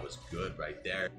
was good right there.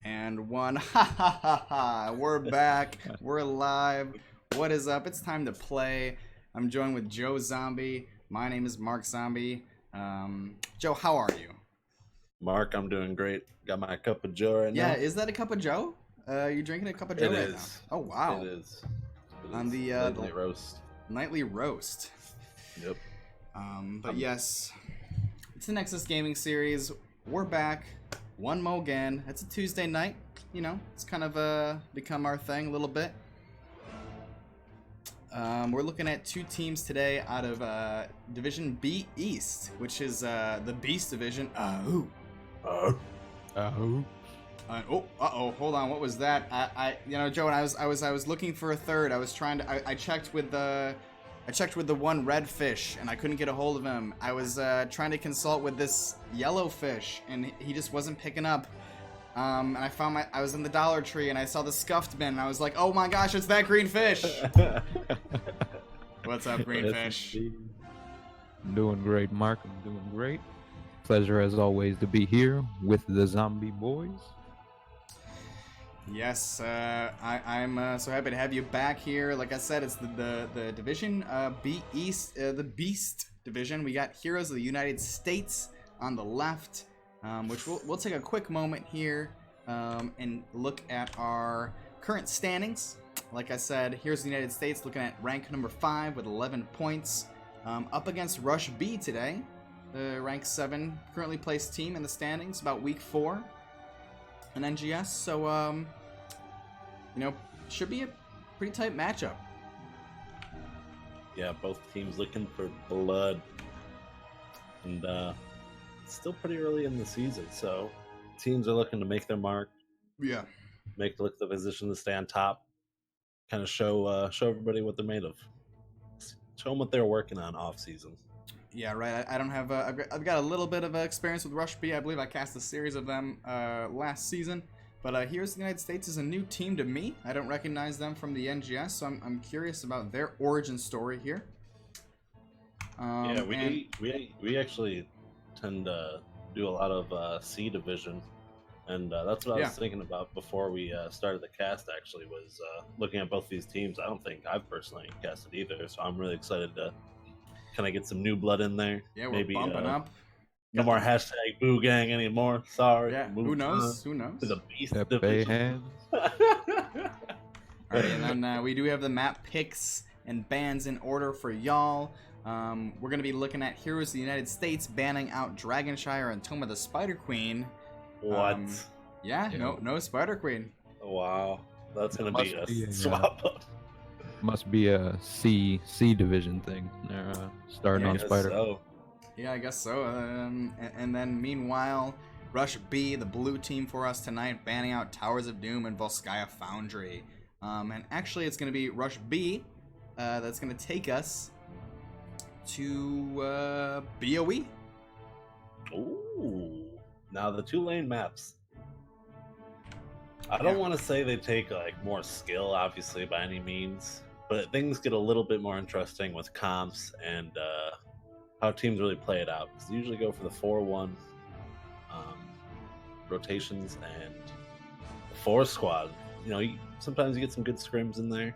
And one. Ha ha ha ha. We're back. We're live. What is up? It's time to play. I'm joined with Joe Zombie. My name is Mark Zombie. Joe, how are you? Mark, I'm doing great. Got my cup of Joe right now. Yeah, is that a cup of Joe? You're drinking a cup of Joe It right is. now. Oh wow. It is. On the nightly roast. nightly roast. Yep. But yes, it's the Nexus Gaming series. We're back. One mo again. It's a Tuesday night. You know, it's kind of become our thing a little bit. We're looking at two teams today out of Division B East, which is the Beast Division. Oh. Hold on. What was that? Joe, and I was looking for a third. I was trying to. I checked with the one red fish, and I couldn't get a hold of him. I was trying to consult with this yellow fish, and he just wasn't picking up. And I was in the Dollar Tree, and I saw the scuffed bin, and I was like, oh my gosh, it's that green fish. What's up, green fish? I'm doing great, Mark. I'm doing great. Pleasure as always to be here with the Zombie Boys. Yes, I'm so happy to have you back here. Like I said, it's the Division B East, the Beast Division. We got Heroes of the United States on the left, which we'll take a quick moment here and look at our current standings. Like I said, Heroes of the United States looking at rank number 5 with 11 points, up against Rush B today, the rank 7 currently placed team in the standings, about week 4. An NGS, so should be a pretty tight matchup. Yeah, both teams looking for blood, and it's still pretty early in the season, so teams are looking to make their mark. Yeah, Look the position to stay on top, kind of show everybody what they're made of. Show them what they're working on off season. Yeah, right. I don't have. I've got a little bit of experience with Rush B. I believe I cast a series of them last season. But Heroes of the United States is a new team to me. I don't recognize them from the NGS, so I'm curious about their origin story here. We actually tend to do a lot of C division, and that's what I was thinking about before we started the cast. Actually, was looking at both these teams. I don't think I've personally casted either, so I'm really excited to kind of get some new blood in there. Yeah, we're bumping up. No more hashtag Boo Gang anymore. Sorry. Yeah, who knows? Who knows? To the Beast Pepe Division. Alright, and then we do have the map picks and bans in order for y'all. We're going to be looking at Heroes of the United States banning out Dragonshire and Tome of the Spider Queen. What? Yeah, no Spider Queen. Wow. That's going to be a swap up. Must be a C division thing. They're starting on Spider. So. Yeah, I guess so. And then meanwhile, Rush B, the blue team for us tonight, banning out Towers of Doom and Volskaya Foundry. And actually, it's going to be Rush B that's going to take us to BOE. Ooh. Now, the 2-lane maps. I don't want to say they take more skill, obviously, by any means. But things get a little bit more interesting with comps and how teams really play it out. Because they usually go for the 4-1 rotations and the 4 squad. Sometimes you get some good scrims in there.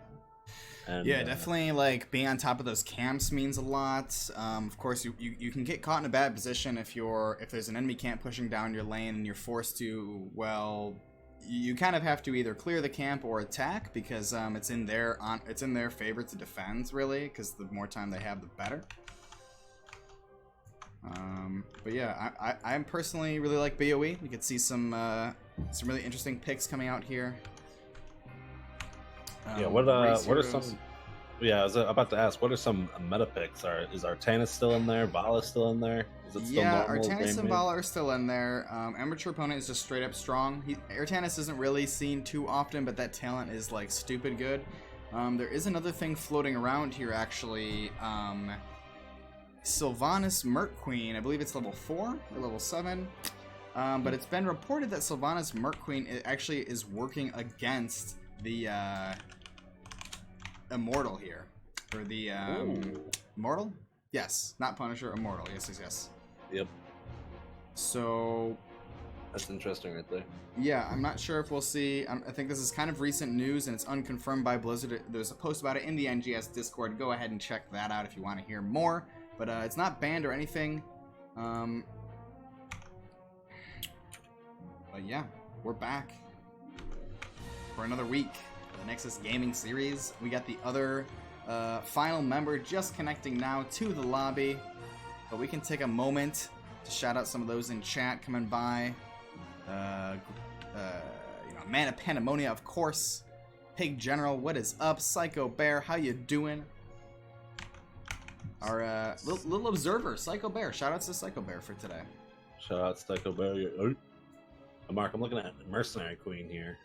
And, yeah, definitely. Being on top of those camps means a lot. Of course, you can get caught in a bad position if there's an enemy camp pushing down your lane and you're forced to. Well, you kind of have to either clear the camp or attack because it's in their favor to defend, really. Because the more time they have, the better. But yeah, I personally really like BOE. You can see some really interesting picks coming out here. What are some? Yeah, I was about to ask. What are some meta picks? Is Artanis still in there? Vala still in there? Is it still normal? Artanis and Vala are still in there. Amateur opponent is just straight up strong. Artanis isn't really seen too often, but that talent is stupid good. There is another thing floating around here actually. Sylvanas Merc Queen, I believe it's level 4 or level 7. But it's been reported that Sylvanas Merc Queen actually is working against the Immortal here. Or the Immortal? Yes, not Punisher, Immortal. Yes. Yep. So That's interesting right there. Yeah, I'm not sure if we'll see. I think this is kind of recent news, and it's unconfirmed by Blizzard. There's a post about it in the NGS Discord. Go ahead and check that out if you want to hear more. But it's not banned or anything. But yeah, we're back for another week. The Nexus Gaming Series. We got the other final member just connecting now to the lobby. But we can take a moment to shout out some of those in chat coming by. Man of Pandemonia, of course. Pig General, what is up? Psycho Bear, how you doing? Our little observer, Psycho Bear. Shout outs to Psycho Bear for today. Shout out Psycho Bear. Mark, I'm looking at Mercenary Queen here.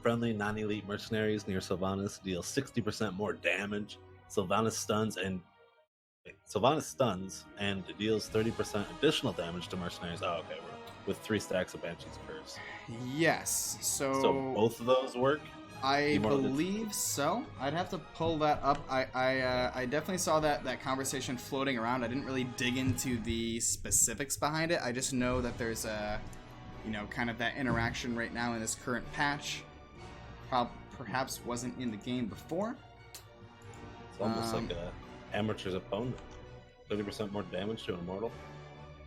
Friendly non-elite mercenaries near Sylvanas deal 60% more damage. Sylvanas stuns and deals 30% additional damage to mercenaries. Oh, okay. With 3 stacks of Banshee's Curse. Yes. So both of those work? I believe so. I'd have to pull that up. I definitely saw that conversation floating around. I didn't really dig into the specifics behind it. I just know that there's a, kind of that interaction right now in this current patch. Perhaps wasn't in the game before. It's almost like a amateur's opponent. 30% more damage to an immortal.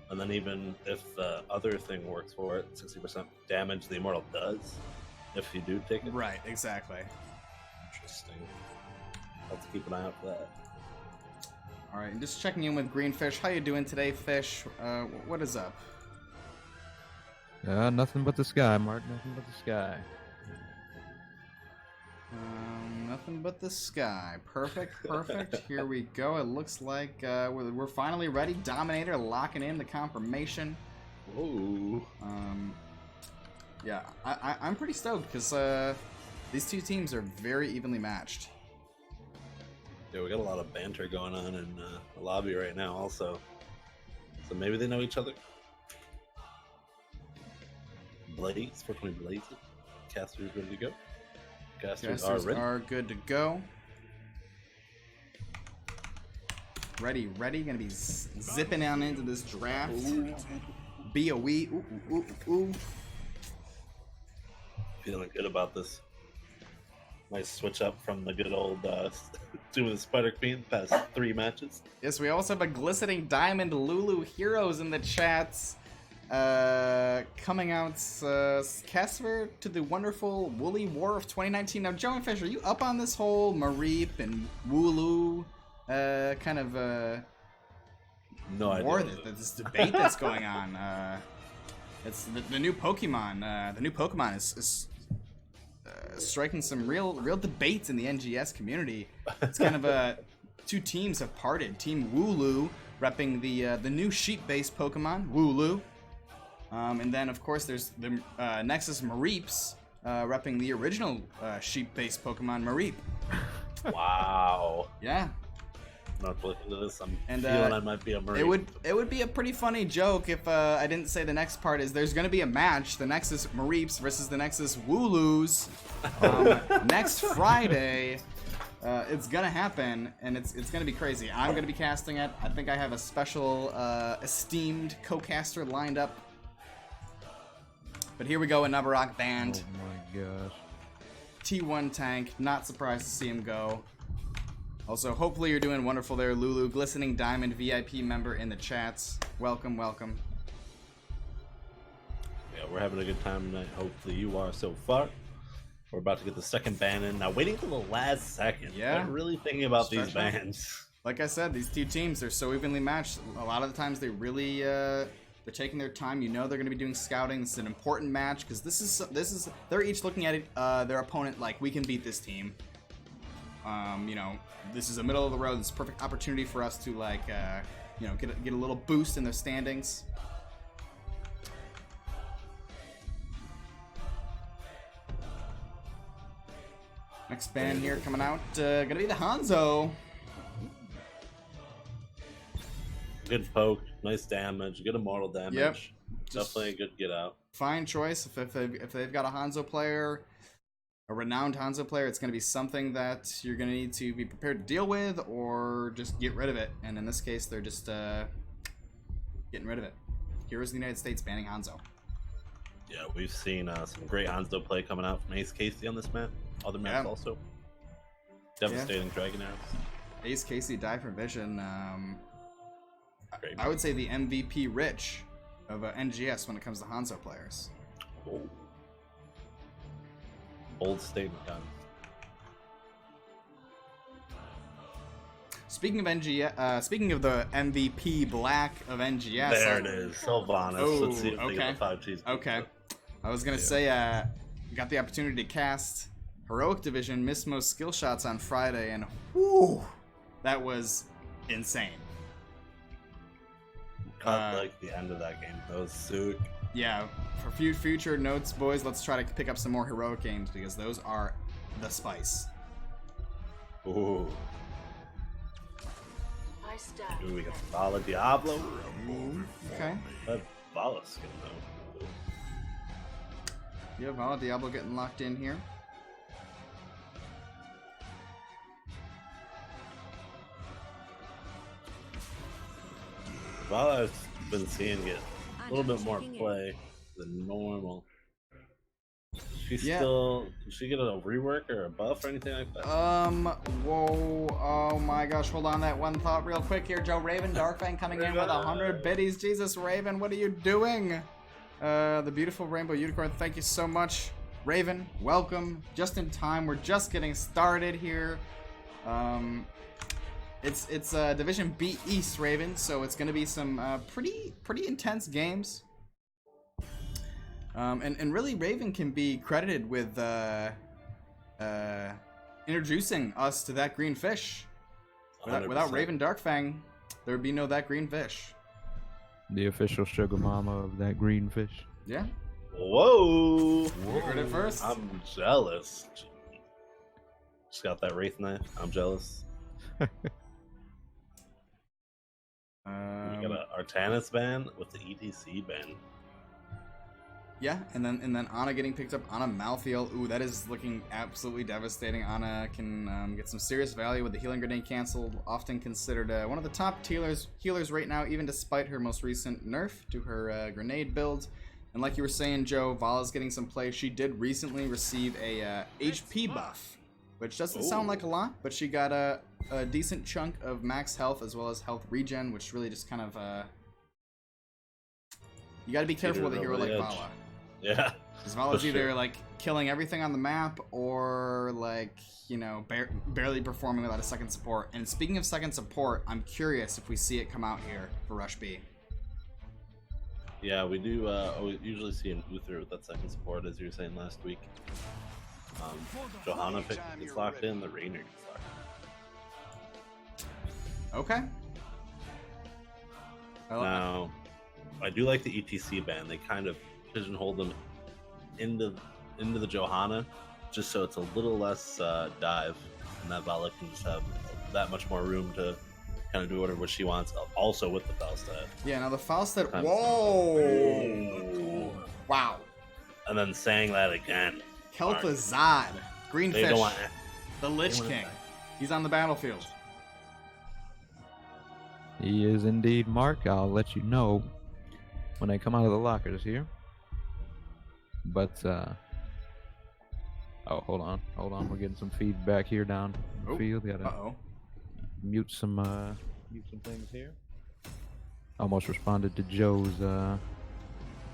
And then even if the other thing works for it, 60% damage the immortal does, if you do take it. Right, exactly. Interesting. I'll have to keep an eye out for that. All right, and just checking in with GreenFish. How you doing today, Fish? What is up? Nothing but the sky, Mark. Nothing but the sky. Nothing but the sky. Perfect. Here we go. It looks like we're finally ready. Dominator locking in the confirmation. Whoa. Yeah, I'm pretty stoked because these two teams are very evenly matched. Yeah, we got a lot of banter going on in the lobby right now also. So maybe they know each other. Blaze, 420 Blaze. Casters ready to go. Casters are good to go. Ready. Gonna be zipping on into this draft. BOE. Ooh. Feeling good about this. Nice switch up from the good old doing the Spider Queen the past 3 matches. Yes, we also have a glistening diamond Lulu Heroes in the chats. Coming out, Casper to the wonderful Woolly War of 2019. Now, Joe and Fish, are you up on this whole Mareep and Wooloo kind of no war, idea. This debate that's going on? It's the new Pokemon. The new Pokemon is striking some real debates in the NGS community. It's kind of two teams have parted. Team Wooloo repping the new sheep-based Pokemon Wooloo. And then, of course, there's the Nexus Mareeps repping the original sheep-based Pokemon Mareep. Wow. Yeah. I'm not looking at this. I'm feeling I might be a Mareep. It would be a pretty funny joke if I didn't say the next part is there's going to be a match, the Nexus Mareeps versus the Nexus Wooloos, next Friday. It's gonna happen, and it's gonna be crazy. I'm gonna be casting it. I think I have a special esteemed co-caster lined up. But here we go, a Nabarok band. Oh my gosh. T1 tank, not surprised to see him go. Also, hopefully you're doing wonderful there, Lulu. Glistening Diamond VIP member in the chats. Welcome. Yeah, we're having a good time tonight. Hopefully you are so far. We're about to get the second ban in. Now, waiting till the last second. Yeah. I'm really thinking about these bans. Like I said, these two teams, they're so evenly matched. A lot of the times they really, they're taking their time. You know they're going to be doing scouting. This is an important match because this is they're each looking at it, their opponent like, we can beat this team. This is a middle of the road. This is a perfect opportunity for us to get a little boost in their standings. Next ban here coming out, gonna be the Hanzo. Good poke, nice damage, good immortal damage. Yep. Definitely a good get out. Fine choice. If they've got a Hanzo player, a renowned Hanzo player, it's going to be something that you're going to need to be prepared to deal with or just get rid of it. And in this case, they're just getting rid of it. Heroes of the United States banning Hanzo. Yeah, we've seen some great Hanzo play coming out from Ace Casey on this map. Other maps Yeah. also. Devastating Dragon Arrows. Ace Casey died for Vision. Great I would say the MVP Rich of NGS when it comes to Hanzo players. Oh. Bold statement, guys. Speaking of NGS, speaking of the MVP Black of NGS, There it is, Sylvanas. Oh, Let's see if they get the 5 cheese. Okay. I was gonna say, got the opportunity to cast Heroic Division, missed most skill shots on Friday, and whew, that was insane. Cut like the end of that game. That was sick. Yeah, for future notes, boys, let's try to pick up some more heroic games because those are the spice. Ooh. Ooh, we got Vala Diablo. Okay. That Vala skin though. Yeah, Vala Diablo getting locked in here. Vala I've been seeing get a little bit more play than normal. She's still. Did she get a rework or a buff or anything like that? Whoa. Oh my gosh, hold on that one thought real quick here. Joe Raven, Darkfang coming in with 100 biddies. Jesus, Raven, what are you doing? The beautiful Rainbow Unicorn, thank you so much. Raven, welcome. Just in time, we're just getting started here. It's Division B East, Raven, so it's gonna be some pretty intense games. And really, Raven can be credited with introducing us to that green fish. Without Raven Darkfang, there would be no that green fish. The official sugar mama of that green fish. Yeah. Whoa! You heard it first. I'm jealous. Just got that Wraith knife. I'm jealous. We got a Artanis ban with the ETC ban. Yeah, and then Ana getting picked up. Ana Malthael. Ooh, that is looking absolutely devastating. Ana can get some serious value with the healing grenade canceled. Often considered one of the top healers right now, even despite her most recent nerf to her grenade build. And like you were saying, Joe, Vala's getting some play. She did recently receive a HP buff, which doesn't sound like a lot, but she got a decent chunk of max health as well as health regen, which really just kind of you got to be careful with a hero like Vala. Yeah. Because Vala's either like killing everything on the map or like, you know, barely performing without a second support. And speaking of second support, I'm curious if we see it come out here for Rush B. Yeah, we do we usually see an Uther with that second support, as you were saying last week. Johanna gets locked in, the Rainer gets locked in. Okay. Now, I do like the ETC ban. They kind of pigeonhole them into the Johanna, just so it's a little less dive, and that Vala can just have that much more room to kind of do whatever she wants. Also with the Falstad. Yeah. Now the Falstad. Whoa! Wow. And then saying that again. Kel'Thuzad, Greenfish, the Lich want King. that. He's on the battlefield. He is indeed, Mark. I'll let you know when I come out of the lockers here. But, oh, hold on. We're getting some feedback here down in the field. Gotta mute some things here. Almost responded to Joe's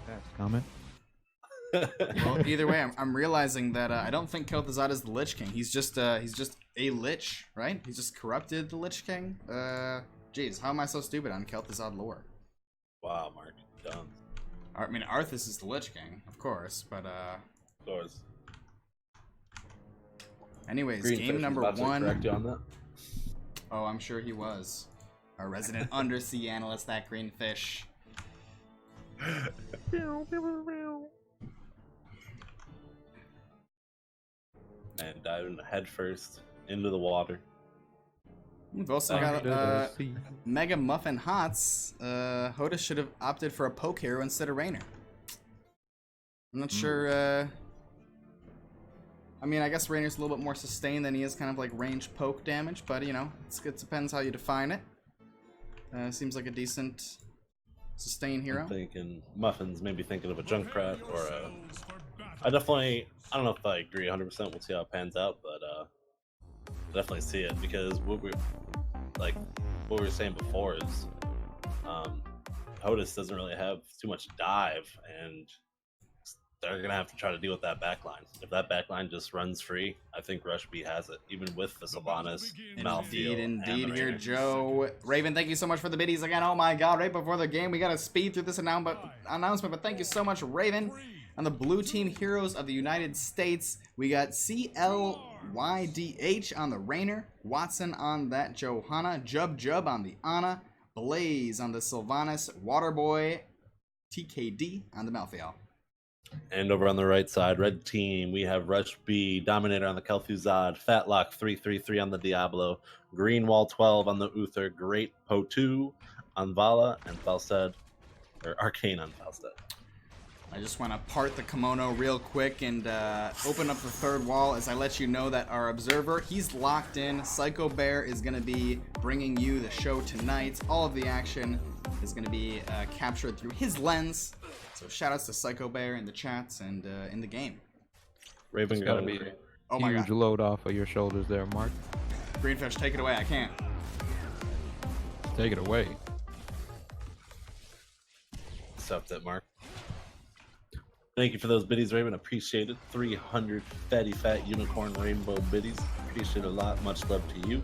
past comment. Well, either way, I'm realizing that I don't think Kel'Thuzad is the Lich King. He's just a Lich, right? He's just corrupted the Lich King. Jeez, how am I so stupid on Kel'Thuzad lore? Wow, Mark, done. I mean, Arthas is the Lich King, of course, but Of course. Anyways, Greenfish game number was about to 1. correct you on that. Oh, I'm sure he was. Our resident undersea analyst, that Greenfish. And diving head first into the water. We've also got Mega Muffin Hots. Hodis should have opted for a poke hero instead of Rainer. I'm not sure. I mean, I guess Rainer's a little bit more sustained than he is kind of like range poke damage, but you know, it depends how you define it. Seems like a decent sustain hero. I'm thinking Muffin's maybe thinking of a Junkrat or a... I don't know if I agree 100%. We'll see how it pans out, but I definitely see it because what we were saying before is POTUS doesn't really have too much dive, and they're gonna have to try to deal with that backline. If that backline just runs free, I think Rush B has it, even with the Sylvanas, Malthael, Indeed, here, Joe. Raven, thank you so much for the biddies again. Oh my God! Right before the game, we got to speed through this announcement, but thank you so much, Raven. On the blue team, Heroes of the United States, we got CLYDH on the Rainer, Watson on that Johanna, Jub on the Ana, Blaze on the Sylvanas, Waterboy, TKD on the Malthael. And over on the right side, red team, we have Rush B, Dominator on the Kel'Thuzad, Fatlock 333 on the Diablo, Greenwall 12 on the Uther, Great Po2 on Vala, and Falstad, or Arcane on Falstad. I just want to part the kimono real quick and open up the third wall as I let you know that our observer, he's locked in. Psycho Bear is going to be bringing you the show tonight. All of the action is going to be captured through his lens. So shout-outs to Psycho Bear in the chats and in the game. Raven got to be a huge load off of your shoulders there, Mark. Greenfish, take it away. I can't. Take it away. Accept it, Mark. Thank you for those biddies, Raven. Appreciate it. 300 fatty fat unicorn rainbow biddies. Appreciate it a lot. Much love to you.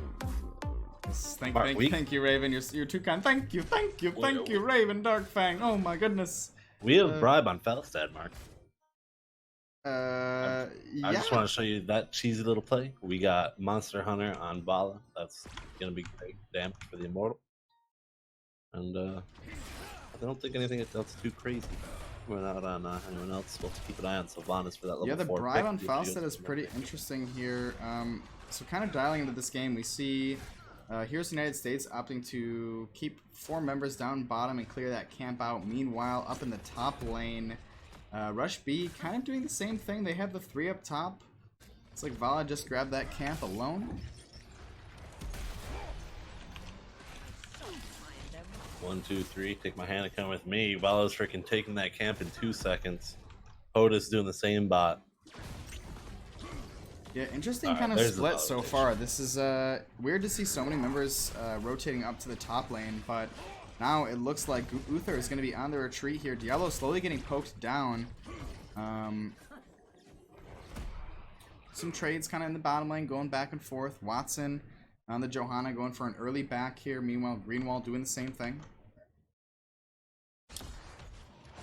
Yes, thank you, Raven. You're too kind. Thank you, Raven Darkfang. Oh my goodness. We have bribe on Falstad, Mark. Yeah. I just want to show you that cheesy little play. We got Monster Hunter on Vala. That's gonna be great damage for the Immortal. And I don't think anything else too crazy. We're not on anyone else. We'll keep an eye on Sylvanas for that level 4. Yeah, the bribe on Falstad is pretty interesting here. So kind of dialing into this game, we see Heroes of the United States opting to keep 4 members down bottom and clear that camp out. Meanwhile, up in the top lane, Rush B kind of doing the same thing. They have the 3 up top. It's like Vala just grabbed that camp alone. 1, 2, 3. Take my hand and come with me. Vala's freaking taking that camp in 2 seconds. POTUS doing the same bot. Yeah, interesting kind of split so far. This is weird to see so many members rotating up to the top lane, but now it looks like Uther is going to be on the retreat here. Diablo slowly getting poked down. Some trades kind of in the bottom lane going back and forth. Watson on the Johanna going for an early back here. Meanwhile, Greenwall doing the same thing.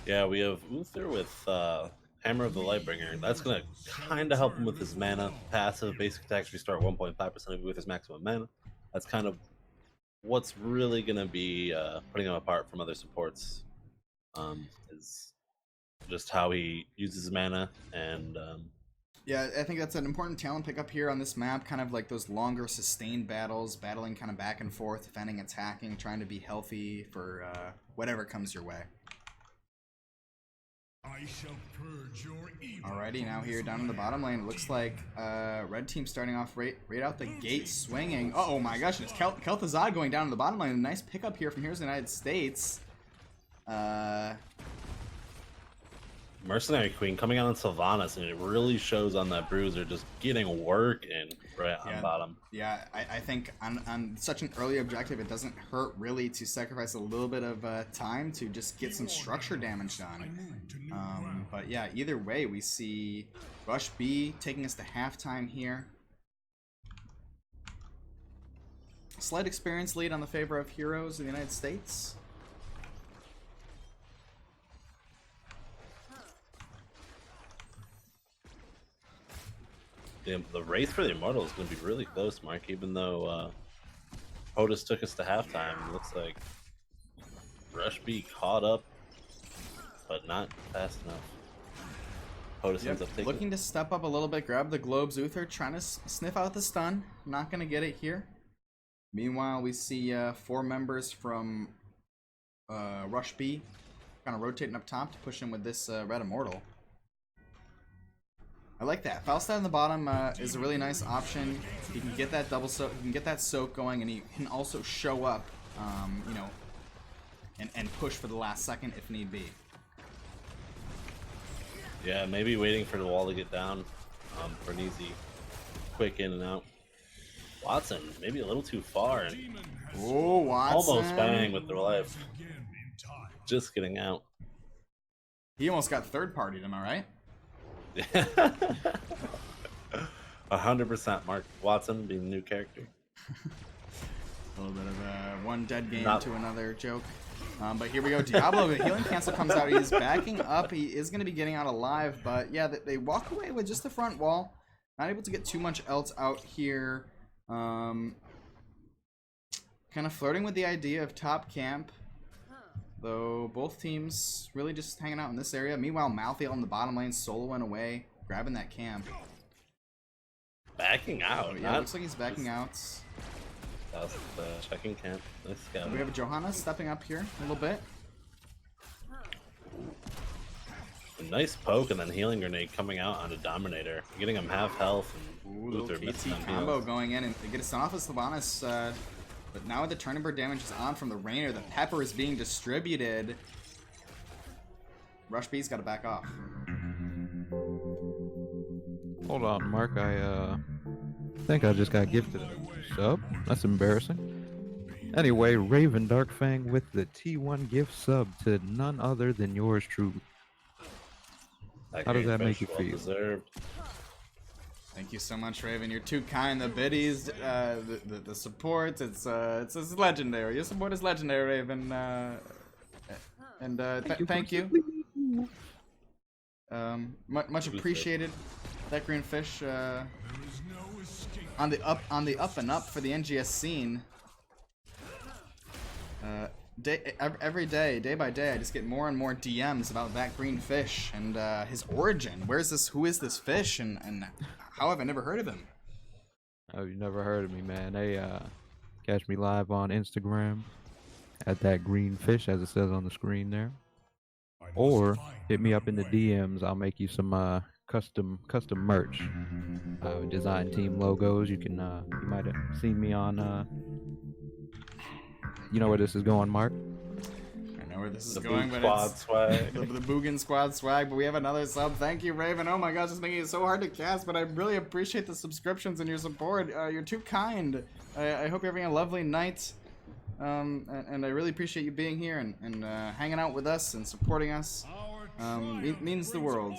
Yeah, we have Uther with Hammer of the Lightbringer. That's going to kind of help him with his mana. Passive, basic attacks restart 1.5% of it with his maximum mana. That's kind of what's really going to be putting him apart from other supports. Is just how he uses his mana and... Yeah, I think that's an important talent pickup here on this map, kind of like those longer sustained battles, battling kind of back and forth, defending, attacking, trying to be healthy for whatever comes your way. I shall purge your evil. Alrighty, now here down in the bottom lane, it looks like red team starting off right out the gate swinging. Oh my gosh, it's Kel'Thuzad going down in the bottom lane. A nice pickup here from Heroes of the United States. Mercenary Queen coming out on Sylvanas, and it really shows on that bruiser just getting work in right on bottom. Yeah, I think on such an early objective, it doesn't hurt really to sacrifice a little bit of time to just get some structure damage done. But yeah, either way, we see Rush B taking us to halftime here. Slight experience lead on the favor of Heroes of the United States. The race for the Immortal is going to be really close, Mark, even though POTUS took us to halftime. It looks like Rush B caught up, but not fast enough. POTUS ends up taking looking to step up a little bit, grab the globes. Uther trying to sniff out the stun. Not going to get it here. Meanwhile, we see 4 members from Rush B kind of rotating up top to push in with this Red Immortal. I like that. Falstad on the bottom is a really nice option. He can get that double soak, he can get that soak going, and he can also show up, you know, and push for the last second if need be. Yeah, maybe waiting for the wall to get down for an easy, quick in and out. Watson, maybe a little too far. And oh, Watson. Almost bang with their life. Just getting out. He almost got third-partied, am I right? 100% Mark Watson being the new character. A little bit of one dead game to another joke. But here we go. Diablo, the healing cancel comes out. He's backing up. He is going to be getting out alive. But yeah, they walk away with just the front wall. Not able to get too much else out here. Kind of flirting with the idea of top camp. Though both teams really just hanging out in this area. Meanwhile, Malthael in the bottom lane soloing away, grabbing that camp. Backing out. Yeah, looks like he's backing out. That's the checking camp. Let's go. We have Johanna stepping up here a little bit. A nice poke and then healing grenade coming out on a Dominator, getting him half health. And Little KT combo going in and they get a stun off of Sylvanas. But now the turning bird damage is on from the Rainer. The pepper is being distributed. Rush B's got to back off. Hold on, Mark. I think I just got gifted a sub. That's embarrassing. Anyway, Raven Darkfang with the T1 gift sub to none other than yours truly. How does that make you feel? Deserved. Thank you so much, Raven. You're too kind. The biddies, the support, it's legendary. Your support is legendary, Raven. Thank you. Much appreciated. ThatGreenFish on the up and up for the NGS scene. Every day by day, I just get more and more DMs about ThatGreenFish and his origin. Where's this? Who is this fish? And how have I never heard of him? Oh, you never heard of me, man. They catch me live on Instagram at ThatGreenFish, as it says on the screen there. Or hit me up in the DMs. I'll make you some custom merch. Design team logos. You can you might have seen me on you know where this is going, Mark? I know where this is going, but it's swag. the Boogan Squad swag. But we have another sub. Thank you, Raven. Oh my gosh, it's making it so hard to cast, but I really appreciate the subscriptions and your support. You're too kind. I hope you're having a lovely night. And I really appreciate you being here and hanging out with us and supporting us. Means the world.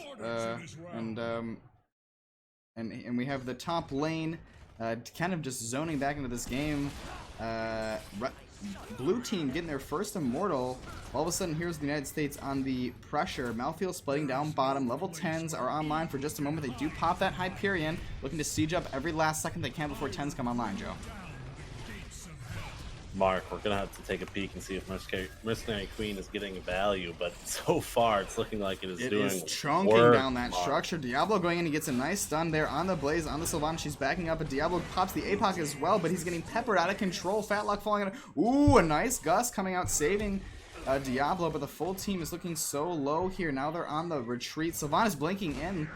And we have the top lane kind of just zoning back into this game. Blue team getting their first immortal. All of a sudden, here's the United States on the pressure. Malthael splitting down bottom. Level 10s are online for just a moment. They do pop that Hyperion, looking to siege up every last second they can before 10s come online, Joe. Mark, we're gonna have to take a peek and see if Mercenary Queen is getting value, but so far it's looking like it is chunking down that structure. Diablo going in, he gets a nice stun there on the Blaze, on the Sylvanas. She's backing up, but Diablo pops the APOC as well, but he's getting peppered out of control. Fatlock falling out. Ooh, a nice gust coming out, saving Diablo, but the full team is looking so low here. Now they're on the retreat. Sylvanas blinking in,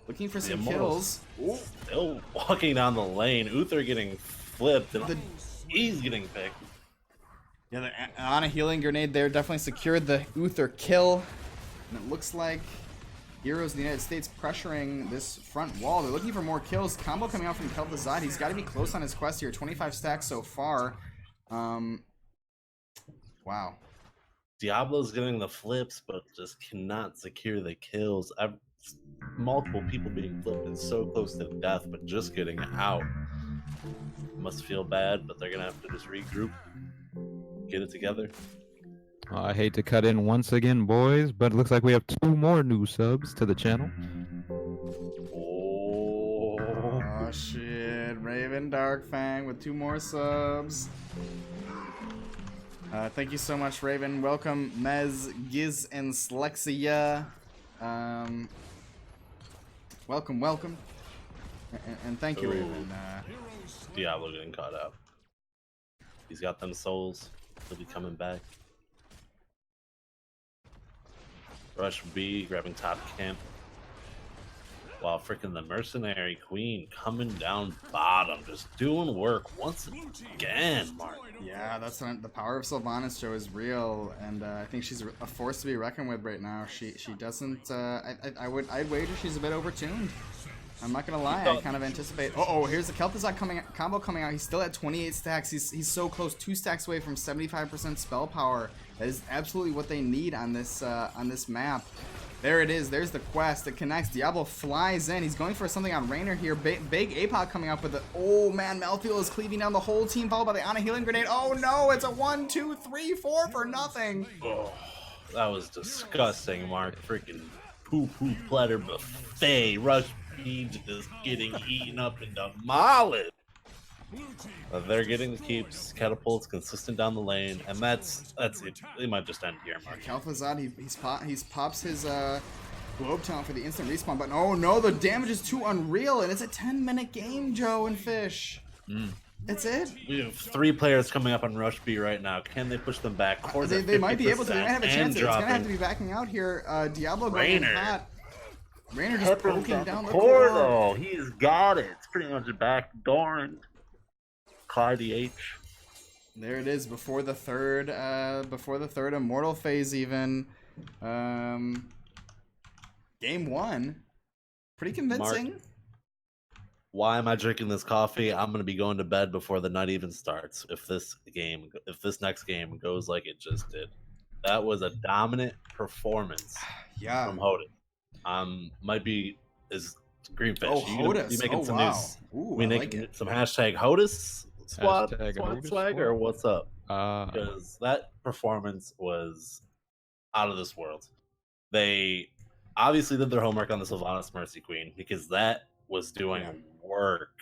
looking for some kills. Ooh. Still walking down the lane. Uther getting flipped, and he's getting picked. Yeah, on a healing grenade there definitely secured the Uther kill. And it looks like Heroes in the United States pressuring this front wall. They're looking for more kills. Combo coming out from Kel'Thuzad. He's got to be close on his quest here. 25 stacks so far. Wow. Diablo's getting the flips, but just cannot secure the kills. Multiple people being flipped and so close to death, but just getting out. Must feel bad, but they're gonna have to just regroup, get it together. I hate to cut in once again, boys, but it looks like we have 2 more new subs to the channel. Oh shit, Raven Darkfang with 2 more subs. Thank you so much, Raven. Welcome, Mez, Giz, and Slexia. Welcome. And thank you, Raven. Diablo getting caught up. He's got them souls. He'll be coming back. Rush B, grabbing top camp. while freaking the Mercenary Queen coming down bottom, just doing work once again, Mark. Yeah, that's not, the power of Sylvanas, Joe, is real, and I think she's a force to be reckoned with right now. She doesn't. I'd wager she's a bit overtuned. I'm not gonna lie. I kind of anticipate. Oh, here's the Kel'Thuzad combo coming out. He's still at 28 stacks. He's so close, 2 stacks away from 75% spell power. That is absolutely what they need on this map. There it is. There's the quest. It connects. Diablo flies in. He's going for something on Raynor here. Big APOC coming up with it. Oh man, Malthael is cleaving down the whole team, followed by the Ana healing grenade. Oh no, it's a 1, 2, 3, 4 for nothing. Oh, that was disgusting, Mark. Freaking poo-poo platter buffet. Rush B just getting eaten up and demolished. They're getting the keeps, catapults consistent down the lane, and that's it. They might just end here, Mark. Kel'Thuzad, he pops his globe talent for the instant respawn button. Oh no, the damage is too unreal, and it's a 10-minute game, Joe and Fish. That's it. We have 3 players coming up on Rush B right now. Can they push them back? They might be able to. They might have a chance. It's gonna have to be backing out here. Diablo going hot. Raynor just poking down the portal. He's got it. It's pretty much backdooring. Clyde. There it is before the third immortal phase even. Game 1. Pretty convincing. Mark, why am I drinking this coffee? I'm gonna be going to bed before the night even starts. If this next game goes like it just did. That was a dominant performance from Hodis. Might be is GreenFish. Oh, Hodis. You making some news? Ooh, we making some hashtag Hodis squad swag or what's up? Because that performance was out of this world. They obviously did their homework on the Sylvanas Mercy Queen because that was doing work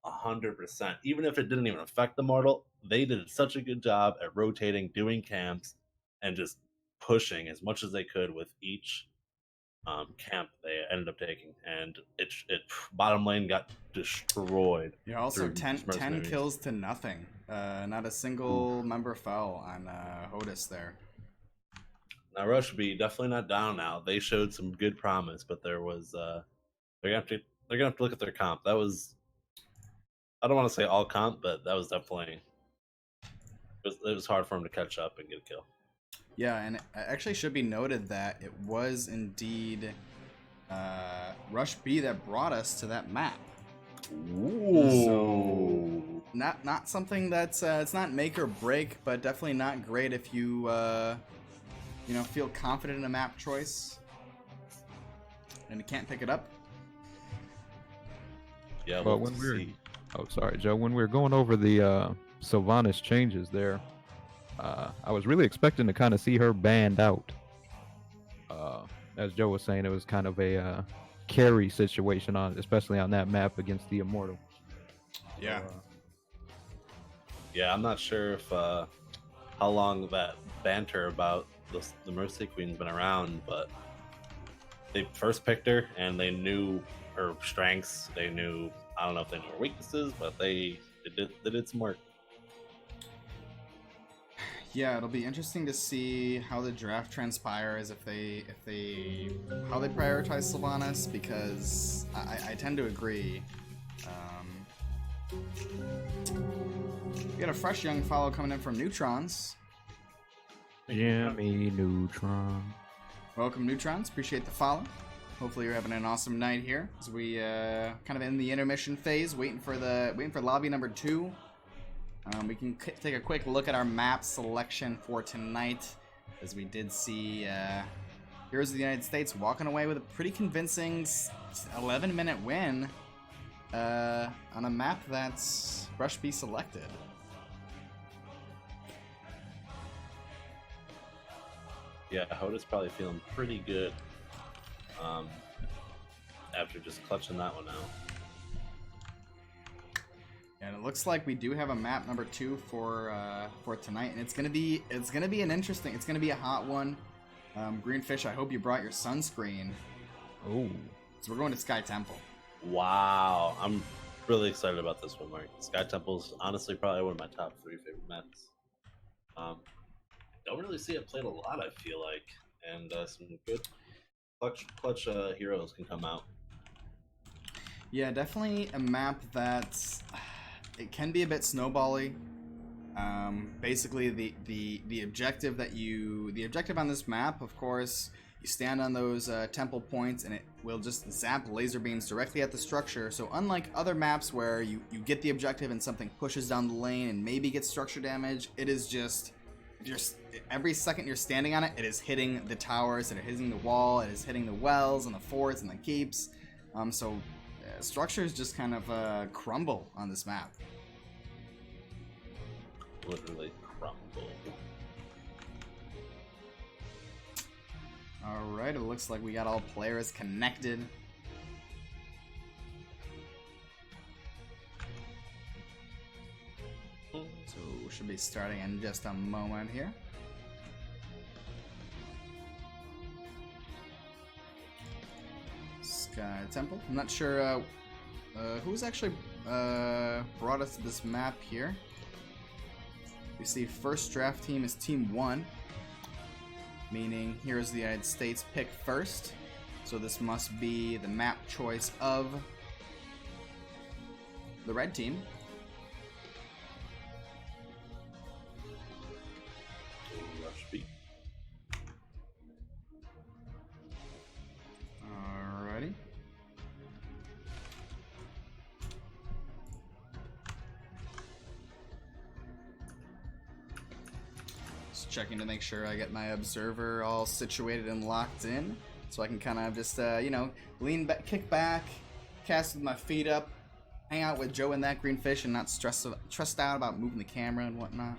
100%. Even if it didn't even affect the mortal, they did such a good job at rotating, doing camps, and just pushing as much as they could with each camp they ended up taking, and it bottom lane got destroyed. Yeah, also 10 kills to nothing. Not a single member fell on Hodis there. Now Rush B definitely not down now. They showed some good promise, but there was they're gonna have to look at their comp. That was, I don't want to say all comp, but that was definitely it was hard for him to catch up and get a kill. Yeah, and it actually should be noted that it was indeed Rush B that brought us to that map. Ooh. So, not something that's it's not make or break, but definitely not great if you feel confident in a map choice and you can't pick it up. Yeah, but when we're sorry, Joe, when we were going over the Sylvanas changes there. I was really expecting to kind of see her banned out. As Joe was saying, it was kind of a carry situation especially on that map against the Immortal. Yeah. Yeah, I'm not sure if how long that banter about the Mercy Queen's been around, but they first picked her and they knew her strengths. They knew, I don't know if they knew her weaknesses, but they did some work. Yeah, it'll be interesting to see how the draft transpires if they how they prioritize Sylvanas, because I tend to agree. We got a fresh young follow coming in from Neutrons. Jimmy Neutron. Welcome, Neutrons. Appreciate the follow. Hopefully you're having an awesome night here as we kind of in the intermission phase, waiting for lobby number 2. We can take a quick look at our map selection for tonight, as we did see Heroes of the United States walking away with a pretty convincing 11-minute win on a map that's Rush B selected. Yeah, Hoda's probably feeling pretty good after just clutching that one out. And it looks like we do have a map number 2 for tonight, and it's gonna be a hot one. GreenFish, I hope you brought your sunscreen. Oh, so we're going to Sky Temple. Wow, I'm really excited about this one, Mark. Sky Temple's honestly probably one of my top 3 favorite maps. Don't really see it played a lot, I feel like, and some good clutch heroes can come out. Yeah, definitely a map that it can be a bit snowbally. Basically, the objective on this map, of course, you stand on those temple points and it will just zap laser beams directly at the structure. So unlike other maps where you get the objective and something pushes down the lane and maybe gets structure damage, it is just every second you're standing on it, it is hitting the towers, it is hitting the wall, it is hitting the wells and the forts and the keeps. Structures just kind of crumble on this map. Literally crumble. Alright, it looks like we got all players connected. So we should be starting in just a moment here. Sky Temple. I'm not sure who's actually brought us to this map here. We see first draft team is Team 1, meaning Heroes of the United States pick first. So this must be the map choice of the red team. Rush B. Alrighty. Just checking to make sure I get my observer all situated and locked in, so I can kind of just, lean back, kick back, cast with my feet up, hang out with Joe and ThatGreenFish, and not stressed out about moving the camera and whatnot.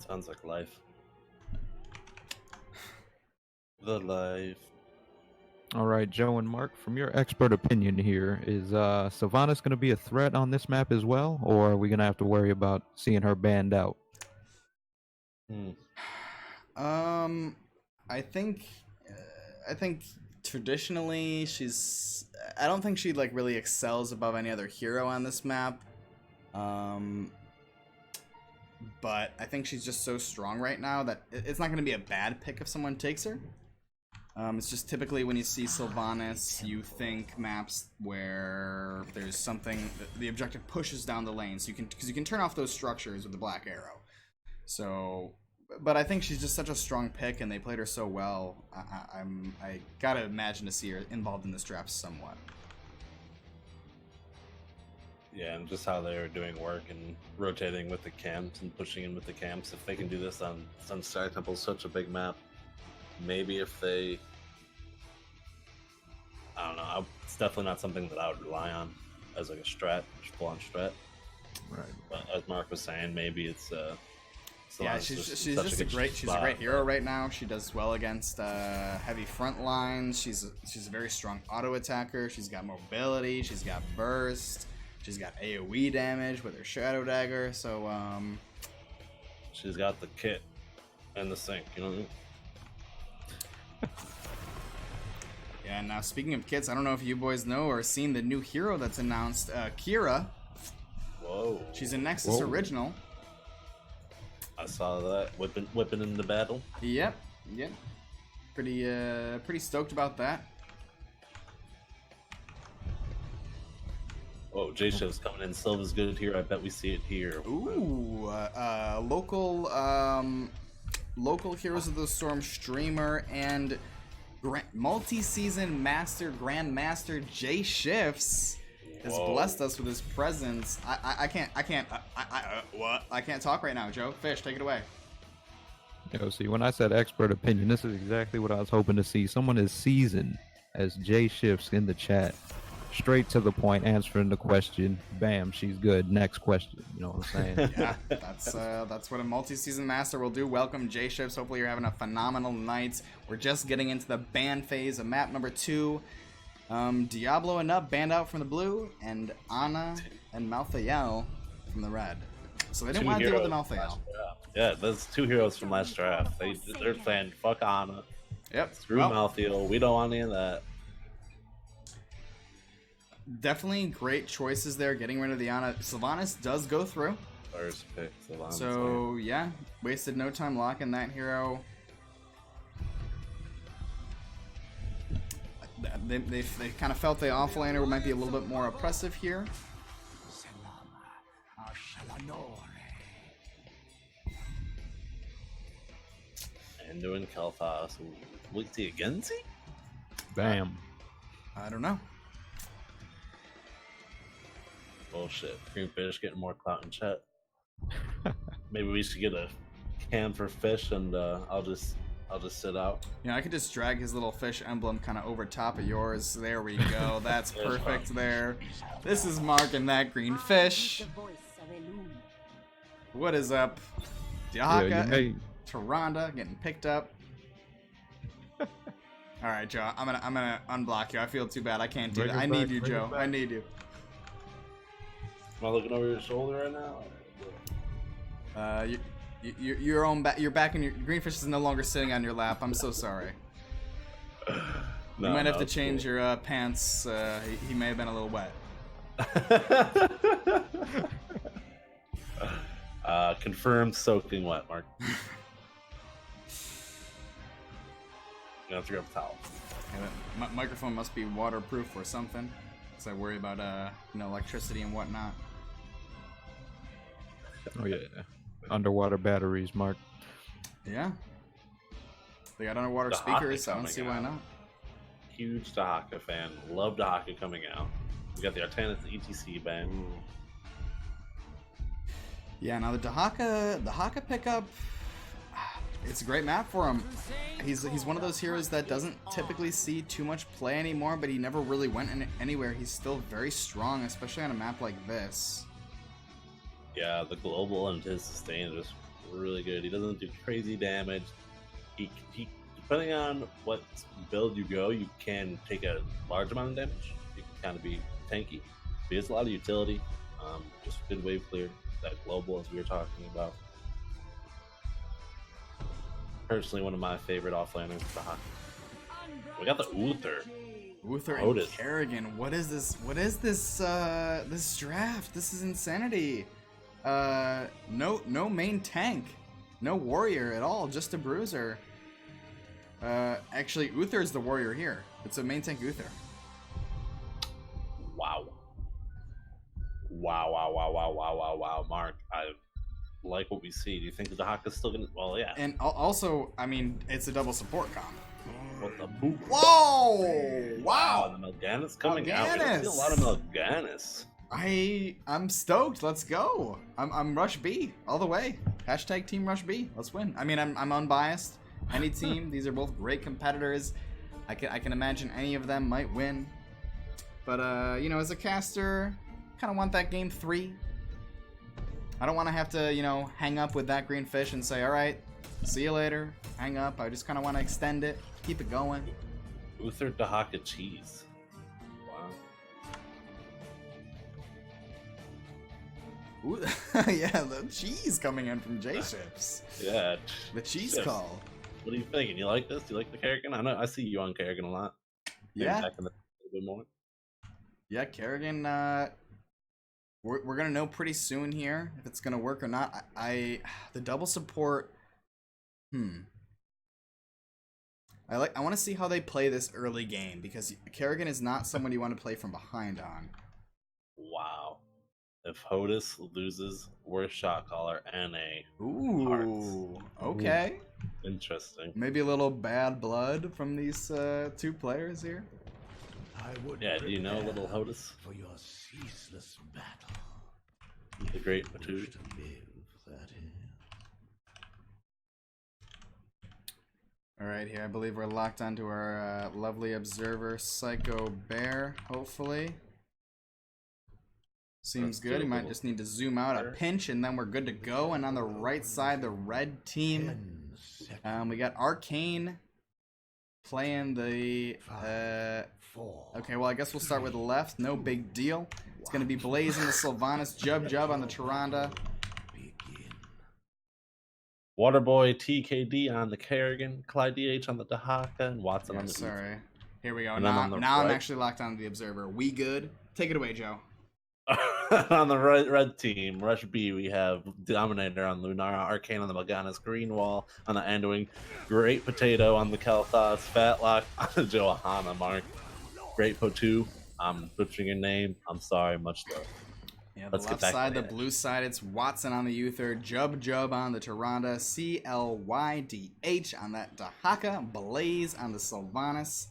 Sounds like life. The life. All right, Joe and Mark, from your expert opinion here, is Sylvanas going to be a threat on this map as well, or are we going to have to worry about seeing her banned out? I think traditionally I don't think she like really excels above any other hero on this map. But I think she's just so strong right now that it's not going to be a bad pick if someone takes her. It's just typically when you see Sylvanas, you think maps where there's something, the objective pushes down the lane, so because you can turn off those structures with the black arrow. So, but I think she's just such a strong pick, and they played her so well. I gotta imagine to see her involved in this draft somewhat. Yeah, and just how they're doing work and rotating with the camps and pushing in with the camps. If they can do this on Sky Temple, such a big map, maybe if they, I don't know, it's definitely not something that I would rely on as like a strat, full-on strat. Right. But as Mark was saying, maybe it's yeah, she's just a great hero right now. She does well against heavy front lines. She's a very strong auto attacker. She's got mobility. She's got burst. She's got AoE damage with her Shadow Dagger. So she's got the kit and the sink. You know what I mean? Yeah. Now speaking of kits, I don't know if you boys know or seen the new hero that's announced, Kira. Whoa. She's a Nexus original. I saw that whipping in the battle. Yep. Pretty stoked about that. Oh, J-Show's coming in. Silva's good here. I bet we see it here. Ooh, local Heroes of the Storm streamer and multi-season Grandmaster J Shifts has blessed us with his presence. I can't talk right now. Joe, Fish, take it away. Yo, see, when I said expert opinion, this is exactly what I was hoping to see. Someone as seasoned as J Shifts in the chat. Straight to the point, answering the question. Bam, she's good. Next question. You know what I'm saying? Yeah, that's what a multi-season master will do. Welcome, J-Shifts. Hopefully you're having a phenomenal night. We're just getting into the ban phase of map number 2. Diablo and Nub banned out from the blue, and Ana and Malthael from the red. So they didn't want to deal with the Malthael. Yeah, those 2 heroes from last draft. They're saying, fuck Ana. Yep. Screw Malthael. We don't want any of that. Definitely great choices there, getting rid of the Ana. Sylvanas does go through. First pick, Sylvanas. So, yeah, wasted no time locking that hero. they kind of felt the offlaner might be a little bit more oppressive here. And doing Kalthas. What's he again? See? Bam. I don't know. Bullshit. Greenfish getting more clout in chat. Maybe we should get a can for fish, and I'll just sit out. Yeah, I could just drag his little fish emblem kind of over top of yours. There we go. That's perfect there. This is Mark and That Green Fish. What is up? Dahaka and Tyrande getting picked up. All right, Joe. I'm gonna unblock you. I feel too bad. I can't do that. I need you, Joe. I need you. Am I looking over your shoulder right now? You're back in your Greenfish is no longer sitting on your lap. I'm so sorry. No, you might have to change your pants. He may have been a little wet. Confirmed soaking wet, Mark. You have to grab a towel. Yeah, my microphone must be waterproof or something, because I worry about electricity and whatnot. Oh yeah, underwater batteries, Mark. Yeah. They got underwater Dahaka speakers, so I don't see why not. Huge Dahaka fan. Love Dahaka coming out. We got the Artanis ETC band. Yeah, now the Dahaka pickup, it's a great map for him. He's one of those heroes that doesn't typically see too much play anymore, but he never really went anywhere. He's still very strong, especially on a map like this. Yeah, the global and his sustain is really good. He doesn't do crazy damage. He depending on what build you go, you can take a large amount of damage. You can kind of be tanky. But he has a lot of utility. Just good wave clear. That global, as we were talking about. Personally, one of my favorite offlaners is Dahaka. We got the Uther. Uther and Kerrigan. What is this? What is this? This draft? This is insanity. No main tank, no warrior at all. Just a bruiser. Actually, Uther is the warrior here. It's a main tank Uther. Wow. Wow, Mark. I like what we see. Do you think the Dahaka's still gonna? Well, yeah. And also, I mean, it's a double support comp. What the poop? Whoa! Wow! The Melganis coming out. We don't see a lot of Melganis. I'm stoked. Let's go. I'm Rush B all the way. Hashtag Team Rush B. Let's win. I mean, I'm unbiased. Any team. These are both great competitors. I can imagine any of them might win. But as a caster, kind of want that game 3. I don't want to have to, hang up with That Green Fish and say, all right, see you later. Hang up. I just kind of want to extend it, keep it going. Uther Dahaka cheese. Wow. Ooh, yeah, the cheese coming in from J-Ships. Yeah. The cheese Ships. call. What are you thinking? You like this? Do you like the Kerrigan? I see you on Kerrigan a lot. Maybe Yeah. back in a little bit more. Yeah, Kerrigan, we're gonna know pretty soon here if it's gonna work or not. The double support. I want to see how they play this early game, because Kerrigan is not someone you want to play from behind on. Wow. If HOTUS loses, worst shot caller and a Ooh, okay. Interesting. Maybe a little bad blood from these 2 players here. Yeah, do you know little HOTUS? For your ceaseless battle. The great Batu. Alright, here I believe we're locked onto our lovely observer, Psycho Bear, hopefully. Seems good. He might just need to zoom out a pinch and then we're good to go. And on the right side, the red team, we got Arcane playing the... okay, well, I guess we'll start with the left. No big deal. It's going to be blazing the Sylvanas, Jub on the Tyrande. Waterboy TKD on the Kerrigan, Clyde DH on the Dahaka, and Watson on the sorry. Here we go. And Now right. I'm actually locked on the observer. We good? Take it away, Joe. On the red team, Rush B, we have Dominator on Lunara, Arcane on the Melganis, Greenwall on the Anduin, Great Potato on the Kalthas, Fatlock on the Johanna, Mark. Great Potu. I'm butchering your name. I'm sorry. Much love. Yeah, the left side, the blue side, it's Watson on the Uther, Jub on the Tyrande, CLYDH on that Dahaka, Blaze on the Sylvanas,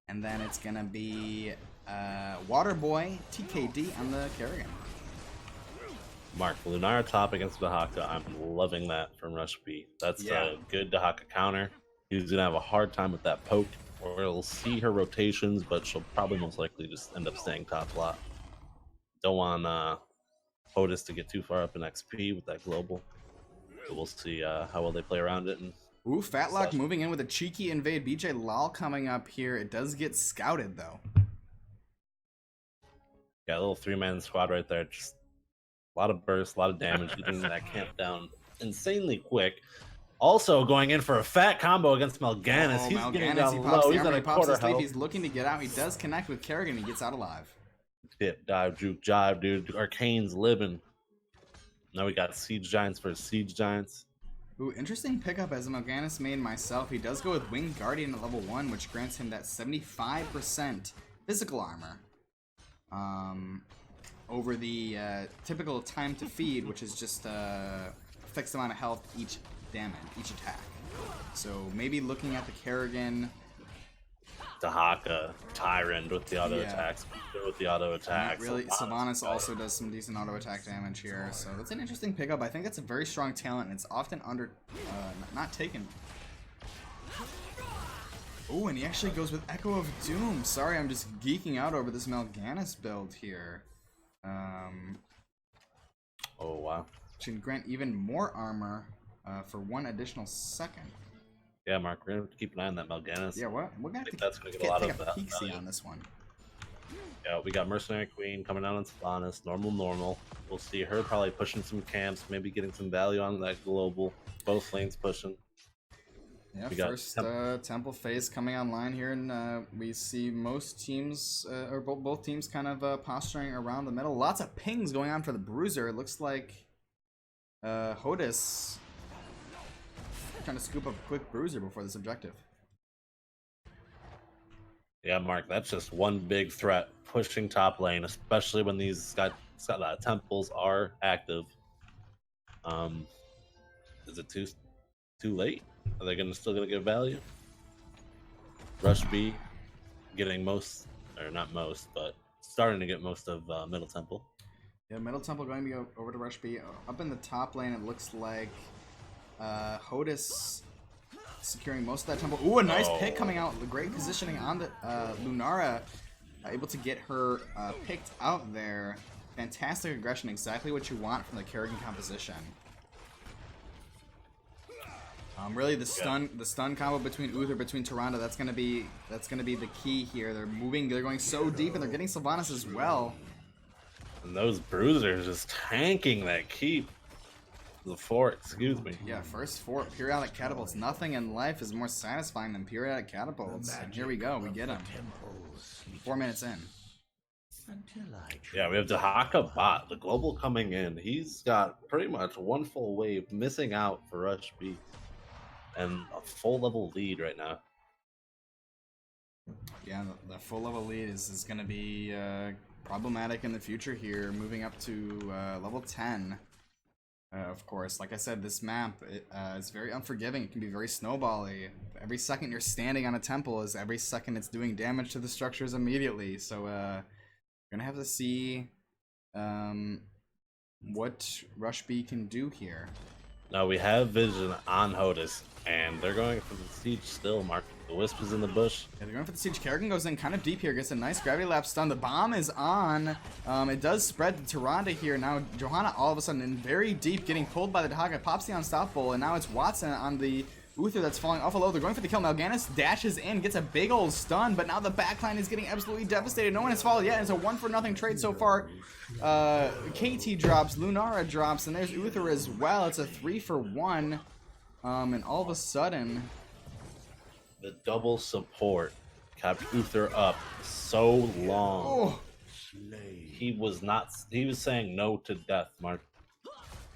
and then it's going to be Waterboy, TKD on the Kerrigan. Mark, Lunara top against Dahaka. I'm loving that from Rush B. That's a good Dahaka counter. He's going to have a hard time with that poke, or we'll see her rotations, but she'll probably most likely just end up staying top lot. Don't want Otis to get too far up in XP with that global. But we'll see how well they play around it. And ooh, Fatlock moving in with a cheeky invade. BJ Lal coming up here. It does get scouted, though. Yeah, a little 3-man squad right there. Just a lot of burst, a lot of damage, getting that camp down insanely quick. Also going in for a fat combo against Mal'Ganis. Oh, He's Mal'Ganis, getting down he pops low. the He's armor, at he a pops quarter his sleeve. health. He's looking to get out. He does connect with Kerrigan. He gets out alive. Dip, dive, juke, jive, dude. Arcane's living. Now we got Siege Giants versus Siege Giants. Ooh, interesting pickup as a Mal'Ganis main myself. He does go with Winged Guardian at level 1, which grants him that 75% physical armor. Over the typical time to feed, which is just a fixed amount of health each attack. So maybe looking at the Kerrigan. Dahaka, Tyrant with the auto attacks, with the auto attacks. Really, Sylvanas also does some decent auto attack damage here, so that's an interesting pickup. I think that's a very strong talent, and it's often not taken. Oh, and he actually goes with Echo of Doom. Sorry, I'm just geeking out over this Mal'Ganis build here. Oh wow! Should grant even more armor for 1 additional second. Yeah, Mark, we're gonna have to keep an eye on that Mal'Ganis. Yeah, we're gonna have to that's gonna get a lot take of a peek-see on this one. Yeah, we got Mercenary Queen coming out on Sylvanas, normal. We'll see her probably pushing some camps, maybe getting some value on that global. Both lanes pushing. Yeah, first Temple phase coming online here, and we see most teams, or both teams, kind of posturing around the middle. Lots of pings going on for the Bruiser. It looks like Hodis trying to scoop up a quick Bruiser before this objective. Yeah, Mark, that's just one big threat pushing top lane, especially when these temples are active. Is it too late? Are they still gonna get value? Rush B getting most, or not most, but starting to get most of Middle Temple. Yeah, Middle Temple going to be over to Rush B. Up in the top lane, it looks like Hodis securing most of that temple. Ooh, a nice pick coming out. Great positioning on the Lunara, able to get her picked out there. Fantastic aggression, exactly what you want from the Kerrigan composition. Really, the stun combo between Uther, between Tyrande, that's gonna be the key here. They're going so deep, and they're getting Sylvanas as well. And those Bruisers just tanking that keep. The fort, excuse me. Yeah, first fort, periodic catapults. Nothing in life is more satisfying than periodic catapults. And here we go, we get them. 4 minutes in. Yeah, we have Dahaka bot, the global coming in. He's got pretty much 1 full wave missing out for Rush B. And a full level lead right now. Yeah, the full level lead is going to be problematic in the future here, moving up to level 10. Of course, like I said, this map is very unforgiving. It can be very snowbally. Every second you're standing on a temple is every second it's doing damage to the structures immediately. So we're going to have to see what Rush B can do here. Now we have vision on Hodis, and they're going for the siege still, Mark. The Wisp is in the bush. Yeah, they're going for the siege. Kerrigan goes in kind of deep here, gets a nice gravity lap stun. The bomb is on. It does spread to Tyrande here. Now Johanna all of a sudden in very deep, getting pulled by the Dahaka, pops the unstoppable, and now it's Watson on the Uther that's falling awful low. They're going for the kill. Mal'Ganis dashes in, gets a big old stun, but now the backline is getting absolutely devastated. No one has followed yet. It's a 1-for-0 trade so far. KT drops, Lunara drops, and there's Uther as well. It's a 3-for-1. And all of a sudden, the double support kept Uther up so long. Oh. He was saying no to death, Mark.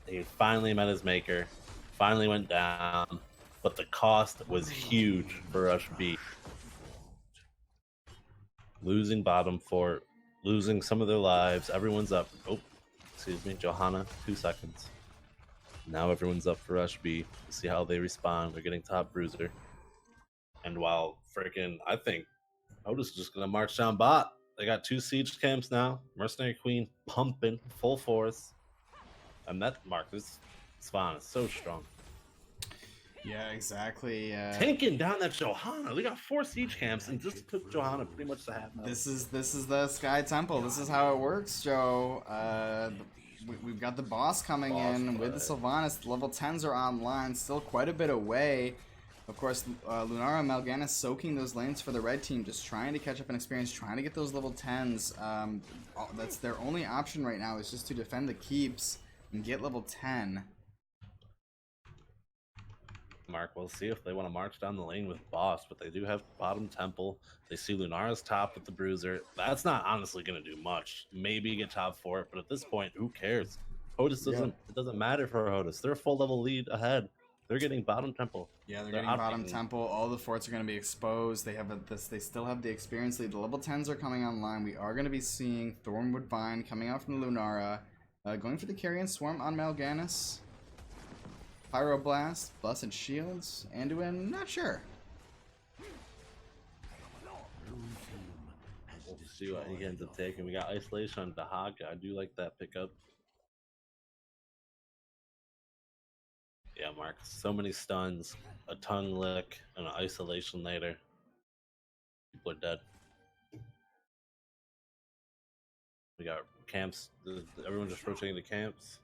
He finally met his maker, finally went down, but the cost was huge for Rush B. losing bottom fort, losing some of their lives. Everyone's up. Oh, excuse me, Johanna, 2 seconds. Now everyone's up for Rush B. We'll see how they respond. They're getting top bruiser. And while freaking, I think Otis is just going to march down bot. They got 2 siege camps now. Mercenary Queen pumping full force. And that Marcus Svan is so strong. Yeah, exactly. Tanking down that Johanna. They got 4 siege camps and just took Johanna pretty much to half. This is the Sky Temple. This is how it works, Joe. We've got the boss coming in with the Sylvanas. The level 10s are online, still quite a bit away. Of course, Lunara and Mal'Ganis soaking those lanes for the red team, just trying to catch up in experience, trying to get those level 10s. That's their only option right now, is just to defend the keeps and get level 10. Mark, we'll see if they want to march down the lane with boss, but they do have bottom temple. They see Lunara's top with the bruiser. That's not honestly going to do much. Maybe get top for it, but at this point, who cares? Hodis doesn't. It doesn't matter for Hodis. They're a full level lead ahead. They're getting bottom temple. Yeah, they're getting bottom temple. All the forts are going to be exposed. They have They still have the experience lead. The level 10s are coming online. We are going to be seeing Thornwood Vine coming out from Lunara, going for the Carrion Swarm on Mal'Ganis. Pyroblast, Blessed Shields, Anduin, not sure. We'll see what he ends up taking. We got Isolation on Dahaga. I do like that pickup. Yeah, Mark. So many stuns, a tongue lick, and an isolation later. People are dead. We got camps. Everyone just rotating to camps.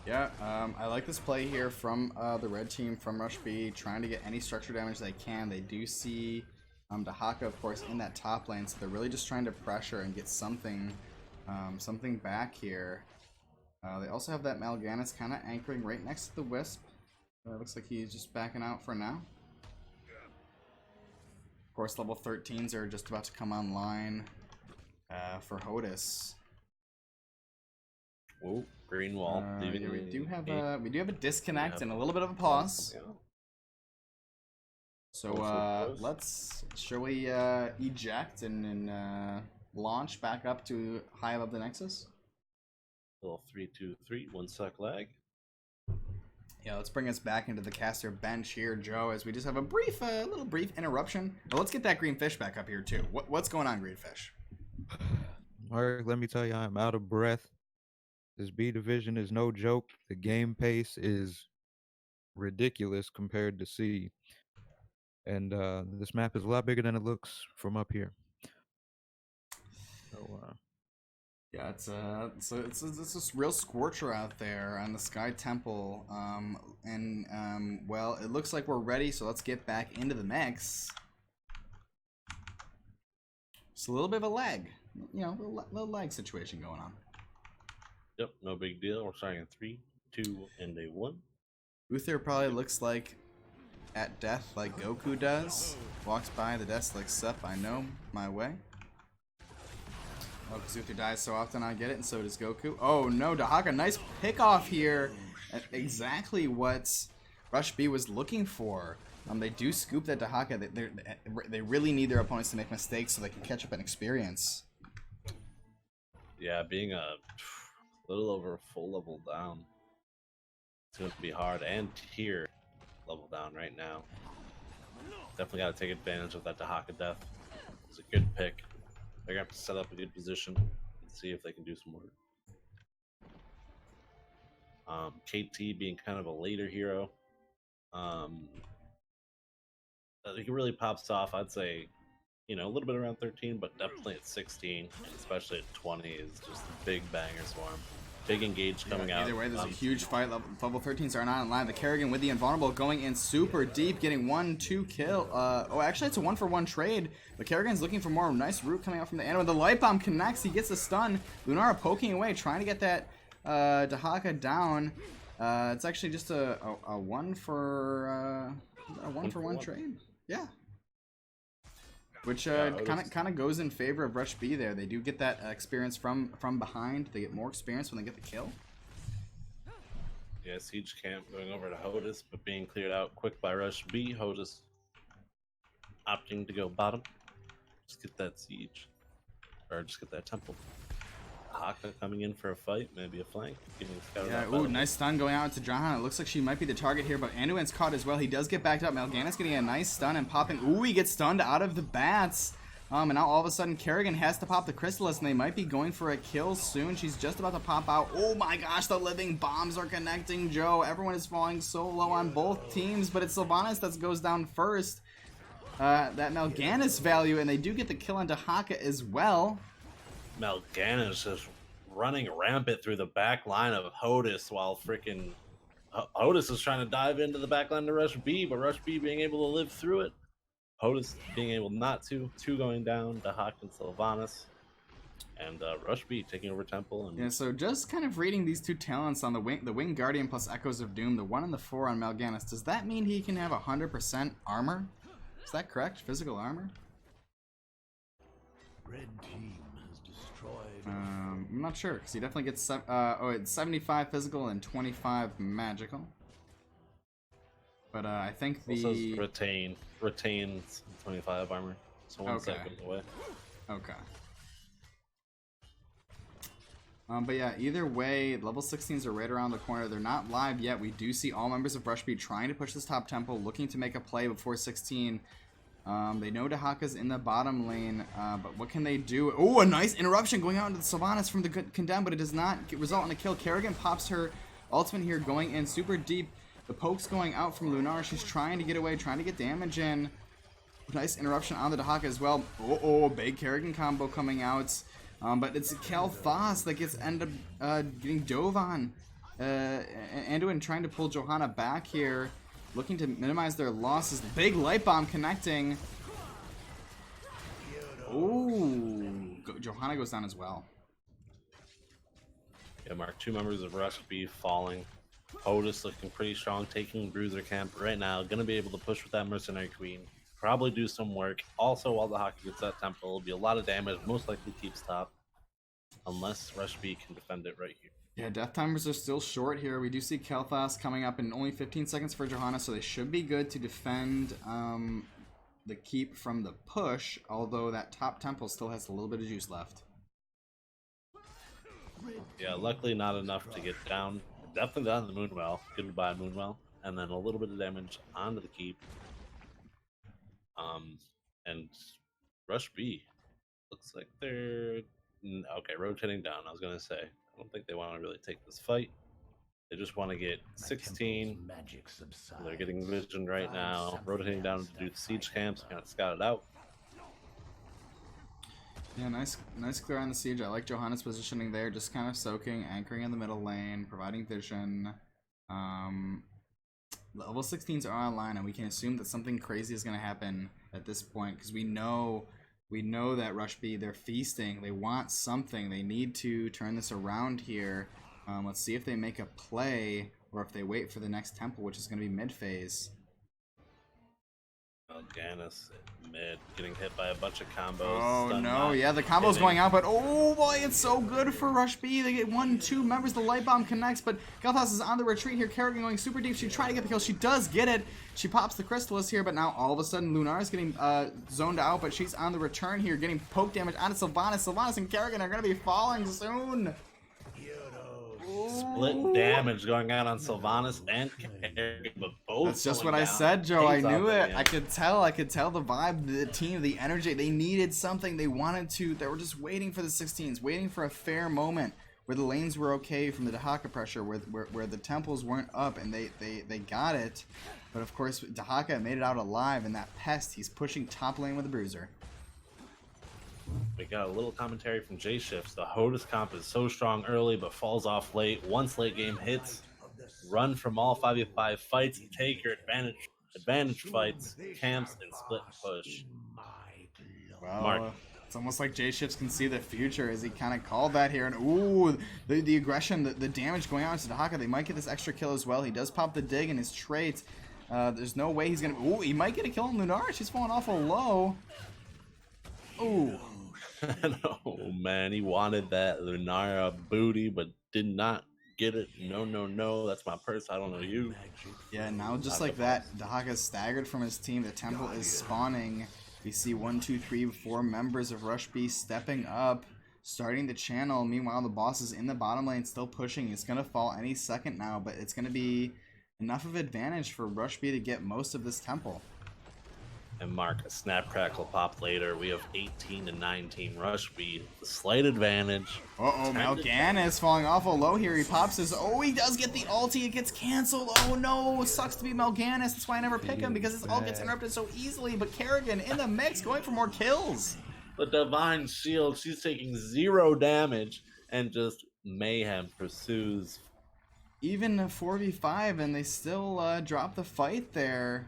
Yeah, I like this play here from the red team, from Rush B, trying to get any structure damage they can. They do see Dahaka, of course, in that top lane, so they're really just trying to pressure and get something back here. They also have that Mal'Ganis kind of anchoring right next to the Wisp. Looks like he's just backing out for now. Of course, level 13s are just about to come online for Hodis. Whoa, green wall. Yeah, we do have a disconnect and a little bit of a pause. So shall we eject and launch back up to high above the Nexus? Little 3, 2, 3, 1 sec lag. Yeah, let's bring us back into the caster bench here, Joe, as we just have a little brief interruption. Well, let's get that green fish back up here too. What's going on, green fish? Mark, let me tell you, I'm out of breath. This B division is no joke. The game pace is ridiculous compared to C. And this map is a lot bigger than it looks from up here. So, yeah, it's a real scorcher out there on the Sky Temple. Well, it looks like we're ready, so let's get back into the mix. It's a little bit of a lag. You know, a little lag situation going on. Yep, no big deal. We're starting in 3, 2, and a 1. Uther probably looks like at death like Goku does. Walks by the desk like, sup, I know my way. Oh, because Uther dies so often, I get it, and so does Goku. Oh no, Dahaka, nice pick off here. Exactly what Rush B was looking for. They do scoop that Dahaka. They really need their opponents to make mistakes so they can catch up in experience. Yeah, being a little over a full level down, it's going to be hard, and tier level down right now. Definitely got to take advantage of that Dahaka death. It's a good pick. They're going to have to set up a good position and see if they can do some work. KT being kind of a later hero. He really pops off, I'd say, you know, a little bit around 13, but definitely at 16, and especially at 20 is just a big banger swarm. Big engage coming out. Either way, there's a huge fight. Level 13s are not online. The Kerrigan with the invulnerable going in super deep, getting 1-2 kill. Oh, actually, it's a 1-for-1 trade. The Kerrigan's looking for more. Nice root coming out from the end. When the light bomb connects, he gets a stun. Lunara poking away, trying to get that Dahaka down. It's actually just a 1-for-1 trade. Yeah. Which kind of goes in favor of Rush B there. They do get that experience from behind. They get more experience when they get the kill. Yeah, Siege Camp going over to Hodis, but being cleared out quick by Rush B. Hodis opting to go bottom. Just get that siege. Or just get that temple. Haka coming in for a fight, maybe a flank. Yeah, ooh, nice stun going out to Johanna. It looks like she might be the target here, but Anduin's caught as well. He does get backed up. Mal'Ganis getting a nice stun and popping. Ooh, he gets stunned out of the bats. And now all of a sudden Kerrigan has to pop the Crystallis, and they might be going for a kill soon. She's just about to pop out. Oh my gosh, the living bombs are connecting Joe. Everyone is falling so low on both teams, but it's Sylvanas that goes down first. That Mal'Ganis value, and they do get the kill onto Haka as well. Mal'Ganis is running rampant through the back line of Hodis while freaking Hodis is trying to dive into the back line to Rush B, but Rush B being able to live through it. Hodis being able not to. 2 going down to Hawk and Sylvanas. And Rush B taking over Temple. And yeah, so just kind of reading these 2 talents on the Wing Guardian plus Echoes of Doom, the 1 and the 4 on Mal'Ganis, does that mean he can have 100% armor? Is that correct? Physical armor? Red team has destroyed. I'm not sure, because he definitely gets it's 75 physical and 25 magical. But I think the... It says retains 25 armor. So one side goes away. Okay. But yeah, either way, level 16s are right around the corner. They're not live yet. We do see all members of Rush B trying to push this top temple, looking to make a play before 16. They know Dahaka's in the bottom lane, but what can they do? Oh, a nice interruption going out into the Sylvanas from the Condemn, but it does not result in a kill. Kerrigan pops her ultimate here, going in super deep. The poke's going out from Lunar. She's trying to get away, trying to get damage in. Nice interruption on the Dahaka as well. Oh, big Kerrigan combo coming out. But it's Kal'Thas that gets ended up getting dove on. Anduin trying to pull Johanna back here, looking to minimize their losses. Big light bomb connecting. Ooh, Johanna goes down as well. Yeah, Mark, 2 members of Rush B falling. Hodis looking pretty strong, taking Bruiser Camp right now. Gonna be able to push with that Mercenary Queen. Probably do some work. Also, while the Hockey gets that temple, it'll be a lot of damage. Most likely keeps top. Unless Rush B can defend it right here. Yeah, death timers are still short here. We do see Kal'Thas coming up in only 15 seconds for Johanna, so they should be good to defend the keep from the push, although that top temple still has a little bit of juice left. Yeah, luckily not enough to get down. Definitely down the Moonwell. Goodbye, Moonwell. And then a little bit of damage onto the keep. And Rush B looks like they're okay, rotating down. I was gonna say, I don't think they want to really take this fight. They just want to get 16. They're getting vision right now, rotating down to do the siege camps, kind of scout it out. Yeah, nice clear on the siege. I like Johanna's positioning there, just kind of soaking, anchoring in the middle lane, providing vision. Level 16s are online, and we can assume that something crazy is going to happen at this point, because we know that Rush B, they're feasting. They want something. They need to turn this around here. Let's see if they make a play, or if they wait for the next temple, which is going to be mid-phase. Mal'Ganis mid, getting hit by a bunch of combos. Oh no, yeah, the combo's going out, but oh boy, it's so good for Rush B. They get 1, 2 members, the light bomb connects, but Kal'Thas is on the retreat here. Kerrigan going super deep. She tried to get the kill. She does get it. She pops the Crystallis here, but now all of a sudden Lunar is getting zoned out, but she's on the return here, getting poke damage onto Sylvanas. Sylvanas and Kerrigan are going to be falling soon. Split damage going out on Sylvanas and Kerrigan, but both. That's just what I said, Joe. I knew it. I could tell the vibe, the team, the energy. They needed something. They wanted to. They were just waiting for the 16s, waiting for a fair moment where the lanes were okay from the Dahaka pressure, where the temples weren't up, and they got it. But of course, Dahaka made it out alive, and that pest, he's pushing top lane with the Bruiser. We got a little commentary from J-Shifts. The Hodis comp is so strong early, but falls off late. Once late game hits, run from all 5v5 fights, take your advantage fights, camps, and split push. Well, Mark. It's almost like J-Shifts can see the future, as he kind of called that here. And ooh, the aggression, the damage going on to Dahaka. They might get this extra kill as well. He does pop the dig in his trait. There's no way he's going to... Ooh, he might get a kill on Lunar. She's falling awful low. Ooh. Oh man, he wanted that Lunara booty, but did not get it. No, no, no. That's my purse. I don't know you. Yeah, now just like that, Dahaka's staggered from his team. The temple is spawning. We see 1, 2, 3, 4 members of Rush B stepping up, starting the channel. Meanwhile, the boss is in the bottom lane, still pushing. It's going to fall any second now, but it's going to be enough of advantage for Rush B to get most of this temple. And Mark, a snap crackle pop later. We have 18 to 19 Rush B. The slight advantage. Uh-oh, Mal'Ganis falling awful low here. He pops his... Oh, he does get the ulti. It gets canceled. Oh, no. Sucks to be Mal'Ganis. That's why I never pick him, because his ult gets interrupted so easily. But Kerrigan in the mix, going for more kills. The Divine Shield. She's taking 0 damage, and just mayhem pursues. Even a 4v5, and they still drop the fight there.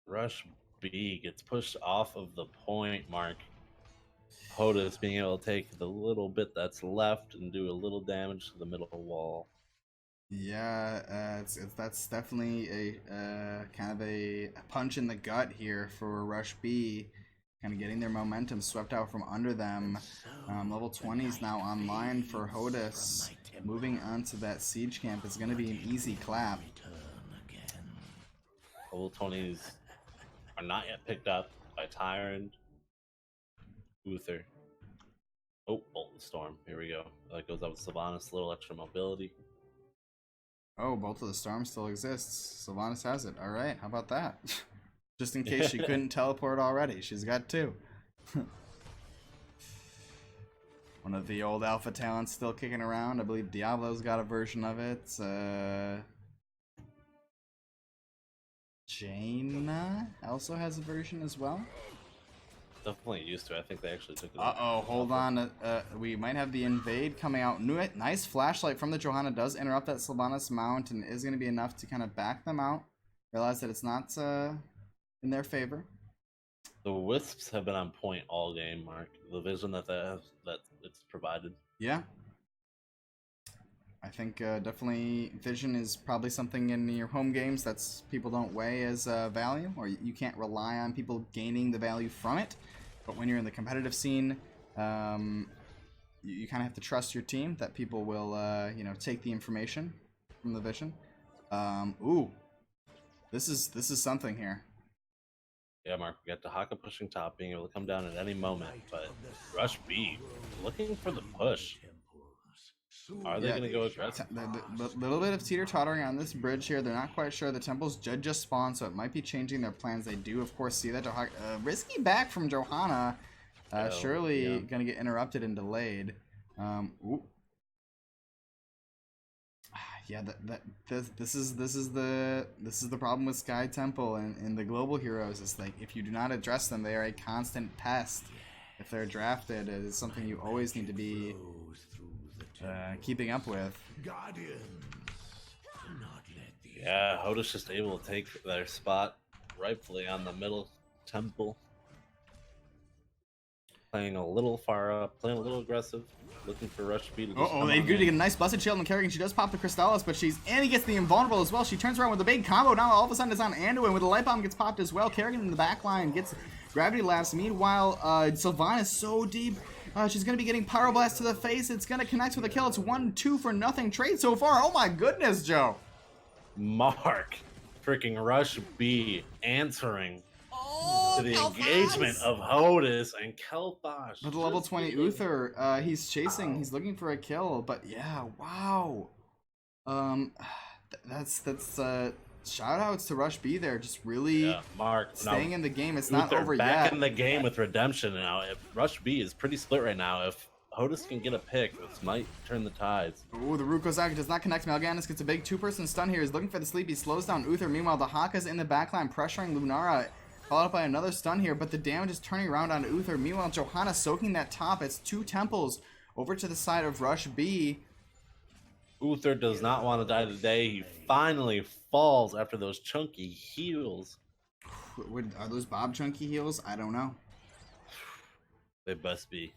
Rush B gets pushed off of the point, Mark. HOTUS being able to take the little bit that's left and do a little damage to the middle wall. Yeah, that's definitely a kind of a punch in the gut here for Rush B. Kind of getting their momentum swept out from under them. Level 20 is now online for HOTUS. Moving on to that siege camp is going to be an easy clap. Level 20s are not yet picked up by Tyrant. Uther. Oh, Bolt and Storm. Here we go. That goes up with Sylvanas, a little extra mobility. Oh, Bolt of the Storm still exists. Sylvanas has it. Alright, how about that? Just in case she couldn't teleport already. She's got 2. One of the old alpha talents still kicking around. I believe Diablo's got a version of it. Jaina also has a version as well. Definitely used to. I think they actually took it. Uh-oh, hold on. We might have the invade coming out. Nice flashlight from the Johanna does interrupt that Sylvanas mount and is going to be enough to kind of back them out. Realize that it's not in their favor. The Wisps have been on point all game, Mark. The vision that it's provided. Yeah. I think definitely vision is probably something in your home games that's people don't weigh as value, or you can't rely on people gaining the value from it. But when you're in the competitive scene, you kind of have to trust your team that people will, take the information from the vision. Ooh, this is something here. Yeah, Mark, we got Dahaka pushing top, being able to come down at any moment, but Rush B looking for the push. Are they going to go aggressive? A little bit of teeter-tottering on this bridge here. They're not quite sure. The temples just spawned, so it might be changing their plans. They do, of course, see that. Risky back from Johanna. Surely going to get interrupted and delayed. Ooh. Yeah, this is the problem with Sky Temple and the global heroes. It's like if you do not address them, they are a constant pest. If they're drafted, it is something you always need to be keeping up with. Yeah, HOTUS just able to take their spot rightfully on the middle temple. Playing a little far up, playing a little aggressive, looking for Rush B to just they get a nice busted shield on Kerrigan. She does pop the Crystallis, but he gets the invulnerable as well. She turns around with a big combo. Now all of a sudden it's on Anduin with the light bomb gets popped as well. Kerrigan in the back line gets gravity laughs. Meanwhile, Sylvanas so deep. She's going to be getting Pyro Blast to the face. It's going to connect with a kill. It's 1-2 for nothing trade so far. Oh my goodness, Joe. Mark, freaking Rush B answering to the engagement of HOTUS and Kel'Thas. With the level 20 Uther, he's chasing. He's looking for a kill. But yeah, wow. That's shout outs to Rush B there. Just really Mark, staying in the game. It's not over back yet. In the game with redemption now. If Rush B is pretty split right now, if HOTUS can get a pick, this might turn the tides. Ooh, the Rukozaki does not connect. Mal'Ganis gets a big 2-person stun here. He's looking for the sleep. He slows down Uther. Meanwhile, the Haka's in the backline pressuring Lunara. Followed up by another stun here, but the damage is turning around on Uther. Meanwhile, Johanna soaking that top. It's 2 temples over to the side of Rush B. Uther does not want to die today. He finally falls after those chunky heals. Are those Bob chunky heals? I don't know. They must be.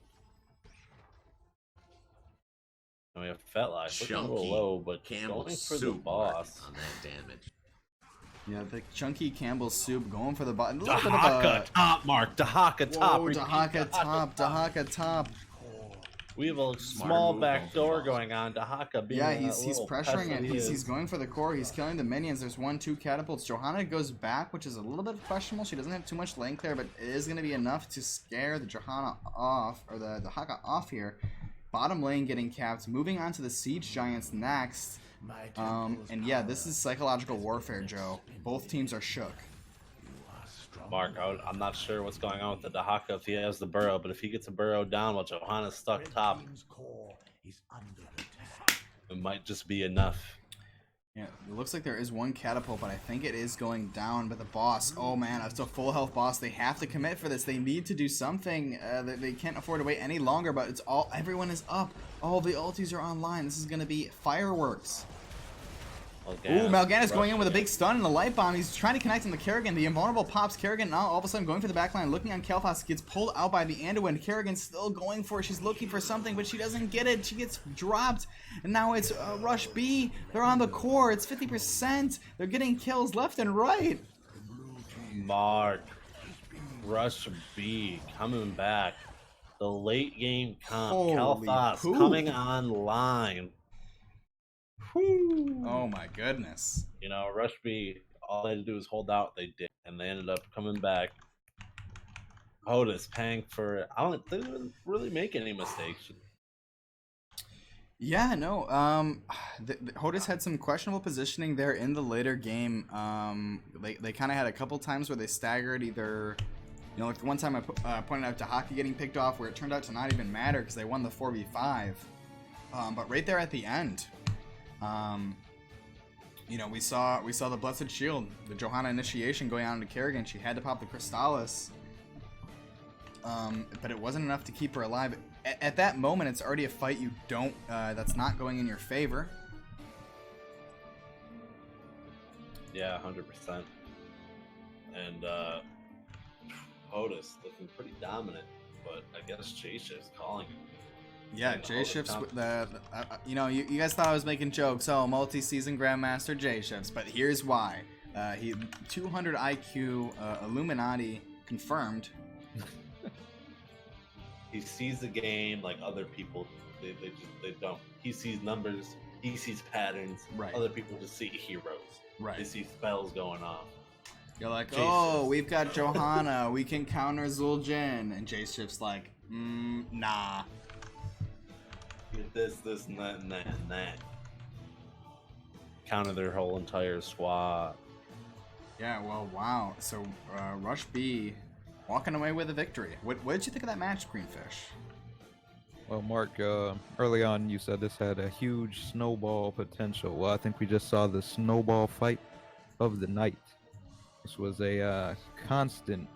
And we have Fetlock looking a little low, but going for the boss. On that damage. Yeah, the chunky Campbell's soup going for the button. Dahaka top, Mark. Dahaka top. Whoa, Dahaka top. Dahaka top. We have a small back door going on to Haka. Yeah, he's pressuring it. He's going for the core. He's killing the minions. There's 1-2 catapults. Johanna goes back, which is a little bit questionable. She doesn't have too much lane clear, but it is going to be enough to scare the Johanna off, or the Haka off here. Bottom lane getting capped. Moving on to the Siege Giants next. And yeah, this is psychological warfare, Joe. Both teams are shook. Mark, I'm not sure what's going on with the Dahaka if he has the burrow, but if he gets a burrow down while Johanna's stuck top, it might just be enough. Yeah, it looks like there is one catapult, but I think it is going down. But the boss, oh man, it's a full health boss. They have to commit for this. They need to do something. They can't afford to wait any longer, but it's everyone is up. All the ultis are online. This is going to be fireworks. Ooh, Mal'Ganis going in with a big stun and a light bomb. He's trying to connect on the Kerrigan. The invulnerable pops Kerrigan. Now all of a sudden going for the backline, looking on Kel'Thas, gets pulled out by the Anduin. Kerrigan's still going for it. She's looking for something, but she doesn't get it. She gets dropped. And now it's Rush B. They're on the core. It's 50%. They're getting kills left and right. Mark, Rush B coming back. The late game comp. Kel'Thas coming online. Oh my goodness. You know, Rush B, all they had to do was hold out. They did, and they ended up coming back. Hodis paying for it. They didn't really make any mistakes. Yeah, no. Hodis had some questionable positioning there in the later game. They kind of had a couple times where they staggered either. You know, like the one time I pointed out to Hockey getting picked off, where it turned out to not even matter because they won the 4v5. But right there at the end. You know, we saw the Blessed Shield, the Johanna initiation going on into Kerrigan. She had to pop the Crystallis, but it wasn't enough to keep her alive. At that moment, it's already a fight you don't. That's not going in your favor. Yeah, 100%. And Hodis looking pretty dominant, but I guess J-Shift's calling him. Yeah, J-Shifts, you know, you guys thought I was making jokes. Oh, multi-season Grandmaster J-Shifts, but here's why. He 200 IQ Illuminati confirmed. He sees the game like other people. They don't. He sees numbers. He sees patterns. Right. Other people just see heroes. Right. They see spells going off. You're like, oh, we've got Johanna. We can counter Zul'jin. And J-Shift's like, nah. This, and that, and that, and that. Counter their whole entire squad. Yeah, well, wow. So, Rush B walking away with a victory. What did you think of that match, Greenfish? Well, Mark, early on you said this had a huge snowball potential. Well, I think we just saw the snowball fight of the night. This was a constant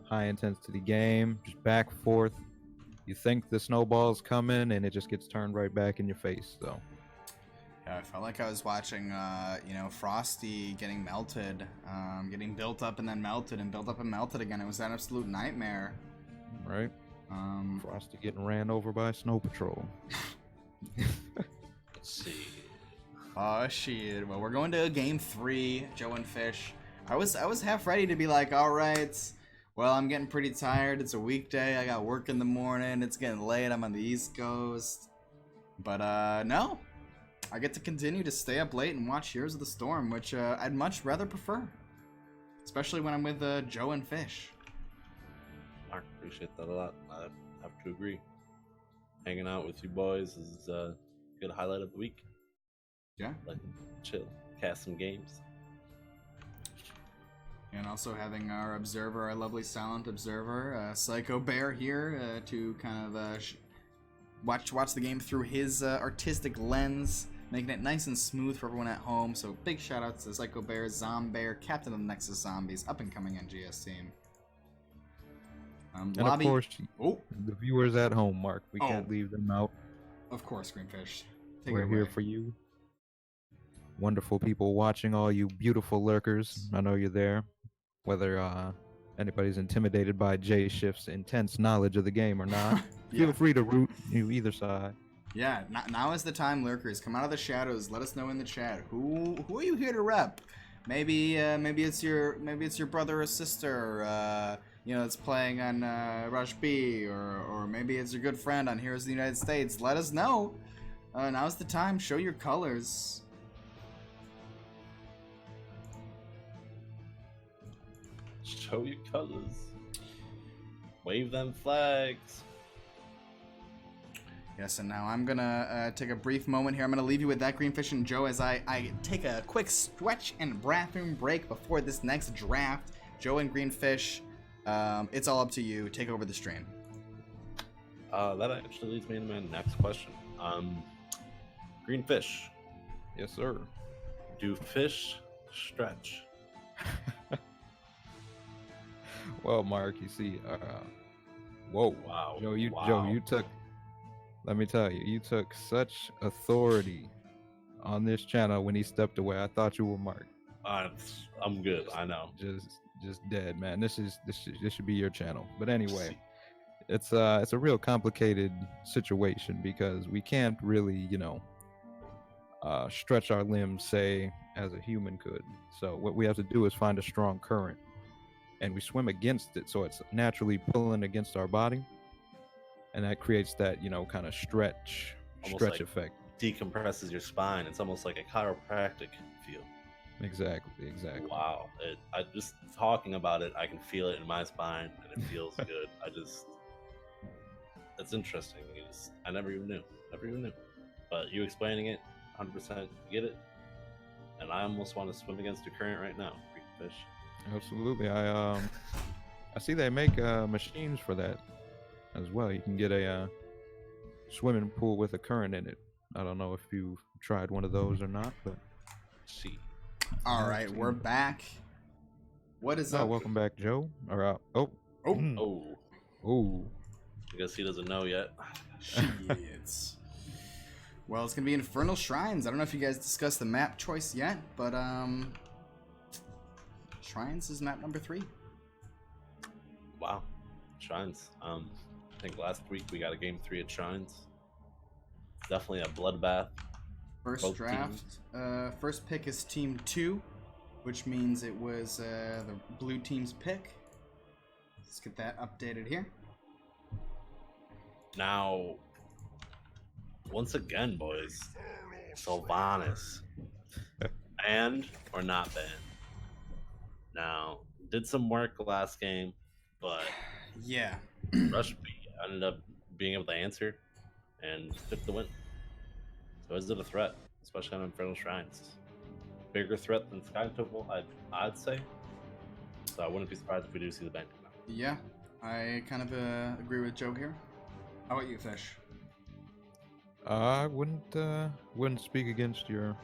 high-intensity game, just back and forth. You think the snowball's coming, and it just gets turned right back in your face. So, yeah, I felt like I was watching, you know, Frosty getting melted, getting built up and then melted, and built up and melted again. It was an absolute nightmare. Right. Frosty getting ran over by Snow Patrol. Let's see. Oh shit! Well, we're going to game 3, Joe and Fish. I was half ready to be like, all right. Well, I'm getting pretty tired. It's a weekday. I got work in the morning. It's getting late. I'm on the East Coast. But, no. I get to continue to stay up late and watch Heroes of the Storm, which I'd much rather prefer. Especially when I'm with Joe and Fish. I appreciate that a lot. I have to agree. Hanging out with you boys is a good highlight of the week. Yeah. Like, chill. Cast some games. And also having our observer, our lovely silent observer, Psycho Bear here, to kind of watch the game through his artistic lens, making it nice and smooth for everyone at home. So big shout outs to Psycho Bear, Zombear, captain of the Nexus Zombies, up and coming NGS team. And of course, the viewers at home, Mark, we can't leave them out. Of course, Greenfish. We're here for you. Wonderful people watching, all you beautiful lurkers. I know you're there. Whether anybody's intimidated by J-Shift's intense knowledge of the game or not, feel free to root either side. Yeah, now is the time, lurkers. Come out of the shadows. Let us know in the chat. Who are you here to rep? Maybe it's your brother or sister. that's playing on Rush B, or maybe it's your good friend on Heroes of the United States, let us know. Now's the time. Show your colors. Show your colors. Wave them flags. Yes, and now I'm gonna take a brief moment here. I'm gonna leave you with ThatGreenFish and Joe as I take a quick stretch and bathroom break before this next draft. Joe and Greenfish, it's all up to you. Take over the stream. That actually leads me into my next question. Greenfish. Yes, sir. Do fish stretch? Well, Mark, you see, whoa, Wow. Joe, you Wow. took. Let me tell you, you took such authority on this channel when he stepped away. I thought you were Mark. I'm good. I know. Just dead, man. This should be your channel. But anyway, it's a real complicated situation because we can't really, stretch our limbs, say, as a human could. So what we have to do is find a strong current, and we swim against it, so it's naturally pulling against our body. And that creates that, kind of stretch Like effect. Decompresses your spine. It's almost like a chiropractic feel. Exactly. Wow. I just talking about it, I can feel it in my spine, and it feels good. It's interesting. I never even knew. But you explaining it, 100% get it. And I almost want to swim against the current right now. Fish. Absolutely. I see they make machines for that as well. You can get a swimming pool with a current in it. I don't know if you've tried one of those or not, but See. All right, we're back. What is up? Welcome back, Joe. Or Oh. Oh. I guess he doesn't know yet. Shit. Well, it's gonna be Infernal Shrines. I don't know if you guys discussed the map choice yet, but Shrines is map number 3. Wow. Shrines. I think last week we got a game 3 at Shrines. Definitely a bloodbath. First Both draft. First pick is team 2, which means it was the blue team's pick. Let's get that updated here. Now, once again, boys, Sylvanas. Banned or not banned? Now, did some work last game, but Yeah. Rush B ended up being able to answer and took the win. So is it a threat, especially on Infernal Shrines? Bigger threat than Sky Temple, I'd say. So I wouldn't be surprised if we do see the ban come out. Yeah, I kind of agree with Joe here. How about you, Fish? I wouldn't speak against your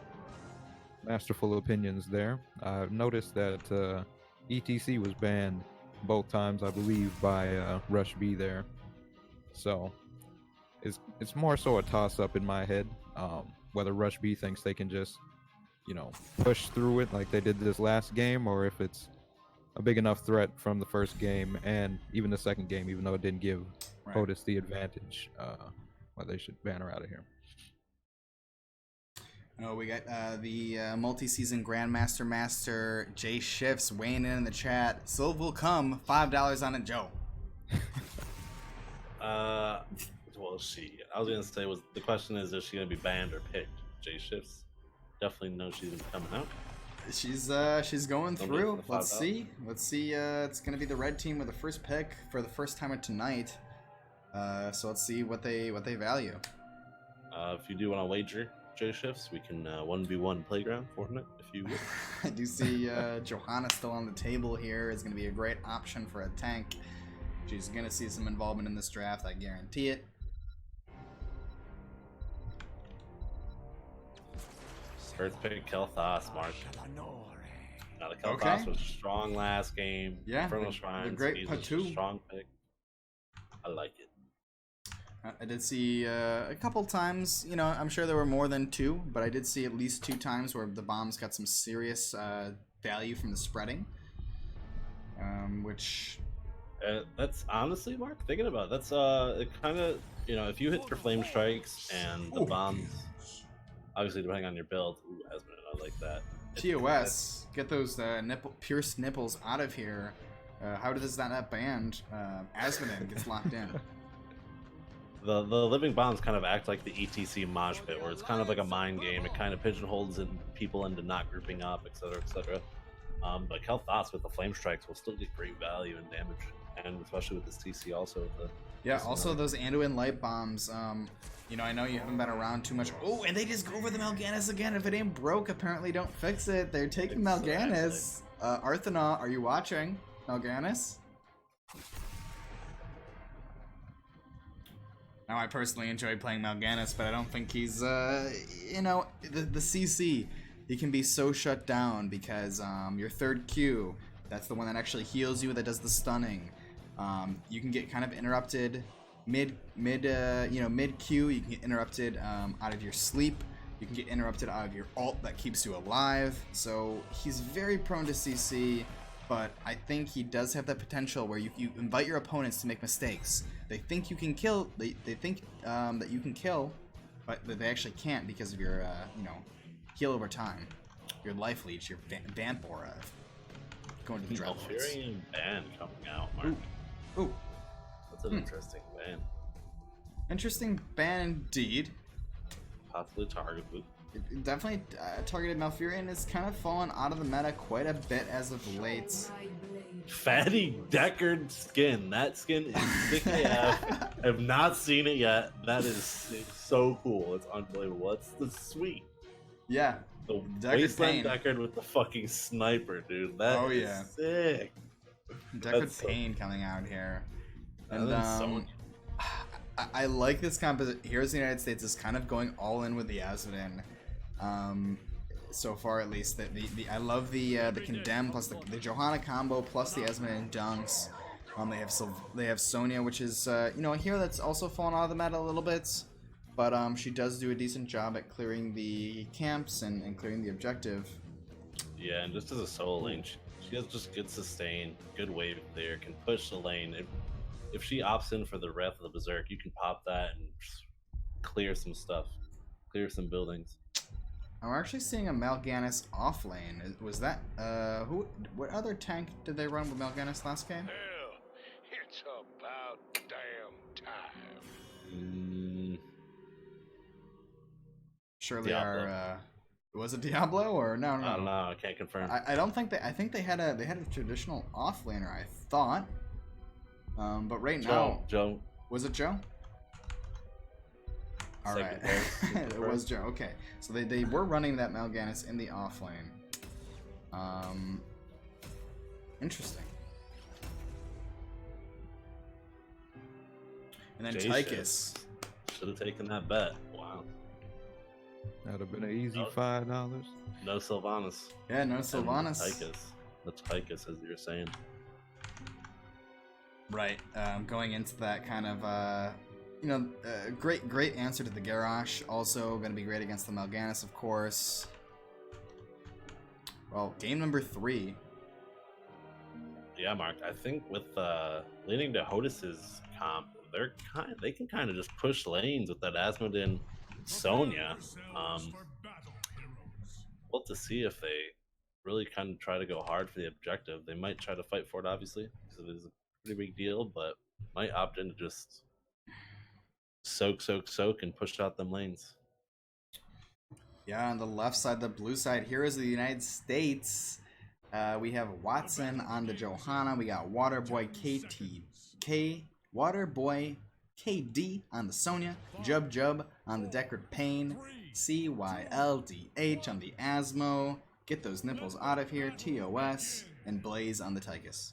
masterful opinions there. I've noticed that ETC was banned both times, I believe, by Rush B there. So it's more so a toss-up in my head, whether Rush B thinks they can just, push through it like they did this last game, or if it's a big enough threat from the first game and even the second game, even though it didn't give POTUS the advantage, why they should ban her out of here. Oh, we got the multi-season Grandmaster Master Jay Shifts weighing in the chat. Silv will come, $5 on it, Joe. Well, I was gonna say, the question is she gonna be banned or picked? Jay Shifts definitely knows she's gonna be coming out. She's going through. Let's see. It's gonna be the red team with the first pick for the first time of tonight. So let's see what they value. If you do want to wager Jay Shifts, we can 1v1 playground Fortnite if you would. I do see Johanna still on the table here. Is gonna be a great option for a tank. She's gonna see some involvement in this draft, I guarantee it. First pick, Kel'Thas, Mark. Now, the Kel'Thas was strong last game. Yeah, Infernal Shrines, the great he's Patu. a strong pick. I like it. I did see a couple times, I'm sure there were more than 2, but I did see at least 2 times where the bombs got some serious value from the spreading, which... That's honestly, Mark, thinking about it, that's it kind of, if you hit your flame strikes and the bombs, obviously depending on your build, Esmond, I like that. TOS, get those pierced nipples out of here. How does that not banned? Asmoden gets locked in. The living bombs kind of act like the ETC mosh pit, where it's kind of like a mind game. It kind of pigeonholes people into not grouping up, etc., etc. But Kel'Thas with the flame strikes will still get great value and damage, and especially with the CC also. Yeah, also those Anduin light bombs. You know, I know you haven't been around too much. Oh, and they just go over the Mal'Ganis again. If it ain't broke, apparently don't fix it. They're taking Mal'Ganis. Arthana, are you watching? Mal'Ganis? Now, I personally enjoy playing Mal'Ganis, but I don't think he's, you know, the CC. He can be so shut down because your third Q, that's the one that actually heals you, that does the stunning. You can get kind of interrupted mid Q. You can get interrupted out of your sleep. You can get interrupted out of your ult that keeps you alive. So he's very prone to CC, but I think he does have that potential where you invite your opponents to make mistakes. They think you can kill. They think that you can kill, but they actually can't because of your you know, heal over time, your life leech, your vamp aura. Going to the Dreadlords. Malfurion ban coming out, Mark. Ooh. That's an interesting ban. Interesting ban indeed. Possibly targeted. It definitely targeted. Malfurion has kind of fallen out of the meta quite a bit as of late. Fatty Deckard skin. That skin is sick AF. I have not seen it yet. That is so cool. It's unbelievable. It's the sweet. Yeah. The Deckard Wasteland Pain. Deckard with the fucking sniper, dude. That is sick. Deckard Pain coming out here. And so I like this composition. Heroes of the United States is kind of going all in with the Asmoden. So far, at least, I love the Condemn plus the Johanna combo plus the Asmoden dunks. They have Sonya, which is you know, a hero that's also fallen out of the meta a little bit, but she does do a decent job at clearing the camps and clearing the objective. Yeah, and just as a solo lane, she has just good sustain, good wave clear, can push the lane. If she opts in for the Wrath of the Berserk, you can pop that and clear some stuff, clear some buildings. We're actually seeing a Mal'Ganis off lane. Was that what other tank did they run with Mal'Ganis last game? Hell, it's about damn time. Surely Diablo. was it Diablo or no? I don't know. I can't confirm. I don't think I think they had a traditional off laner, I thought. But right now, Joe. Was it Joe? All right, it was Joe. Okay, so they were running that Mal'Ganis in the off lane. Interesting. And then Tychus should have taken that bet. Wow. That'd have been an easy $5. No Sylvanas. Yeah, no Sylvanas. Tychus. The Tychus, as you're saying. Right. Going into that kind of you know, great answer to the Garrosh. Also going to be great against the Mal'Ganis, of course. Well, game number 3. Yeah, Mark. I think with leaning to Hodis's comp, they can kind of just push lanes with that Asmoden Sonya. We'll have to see if they really kind of try to go hard for the objective. They might try to fight for it, obviously, because it is a pretty big deal, but might opt in to just soak and push out them lanes. Yeah, on the left side, the blue side, Heroes of the United States. We have Watson on the Johanna. We got Waterboy KD on the Sonya. Jub on the Deckard Pain. CYLDH on the Asmo. Get those nipples out of here. TOS. And Blaze on the Tychus.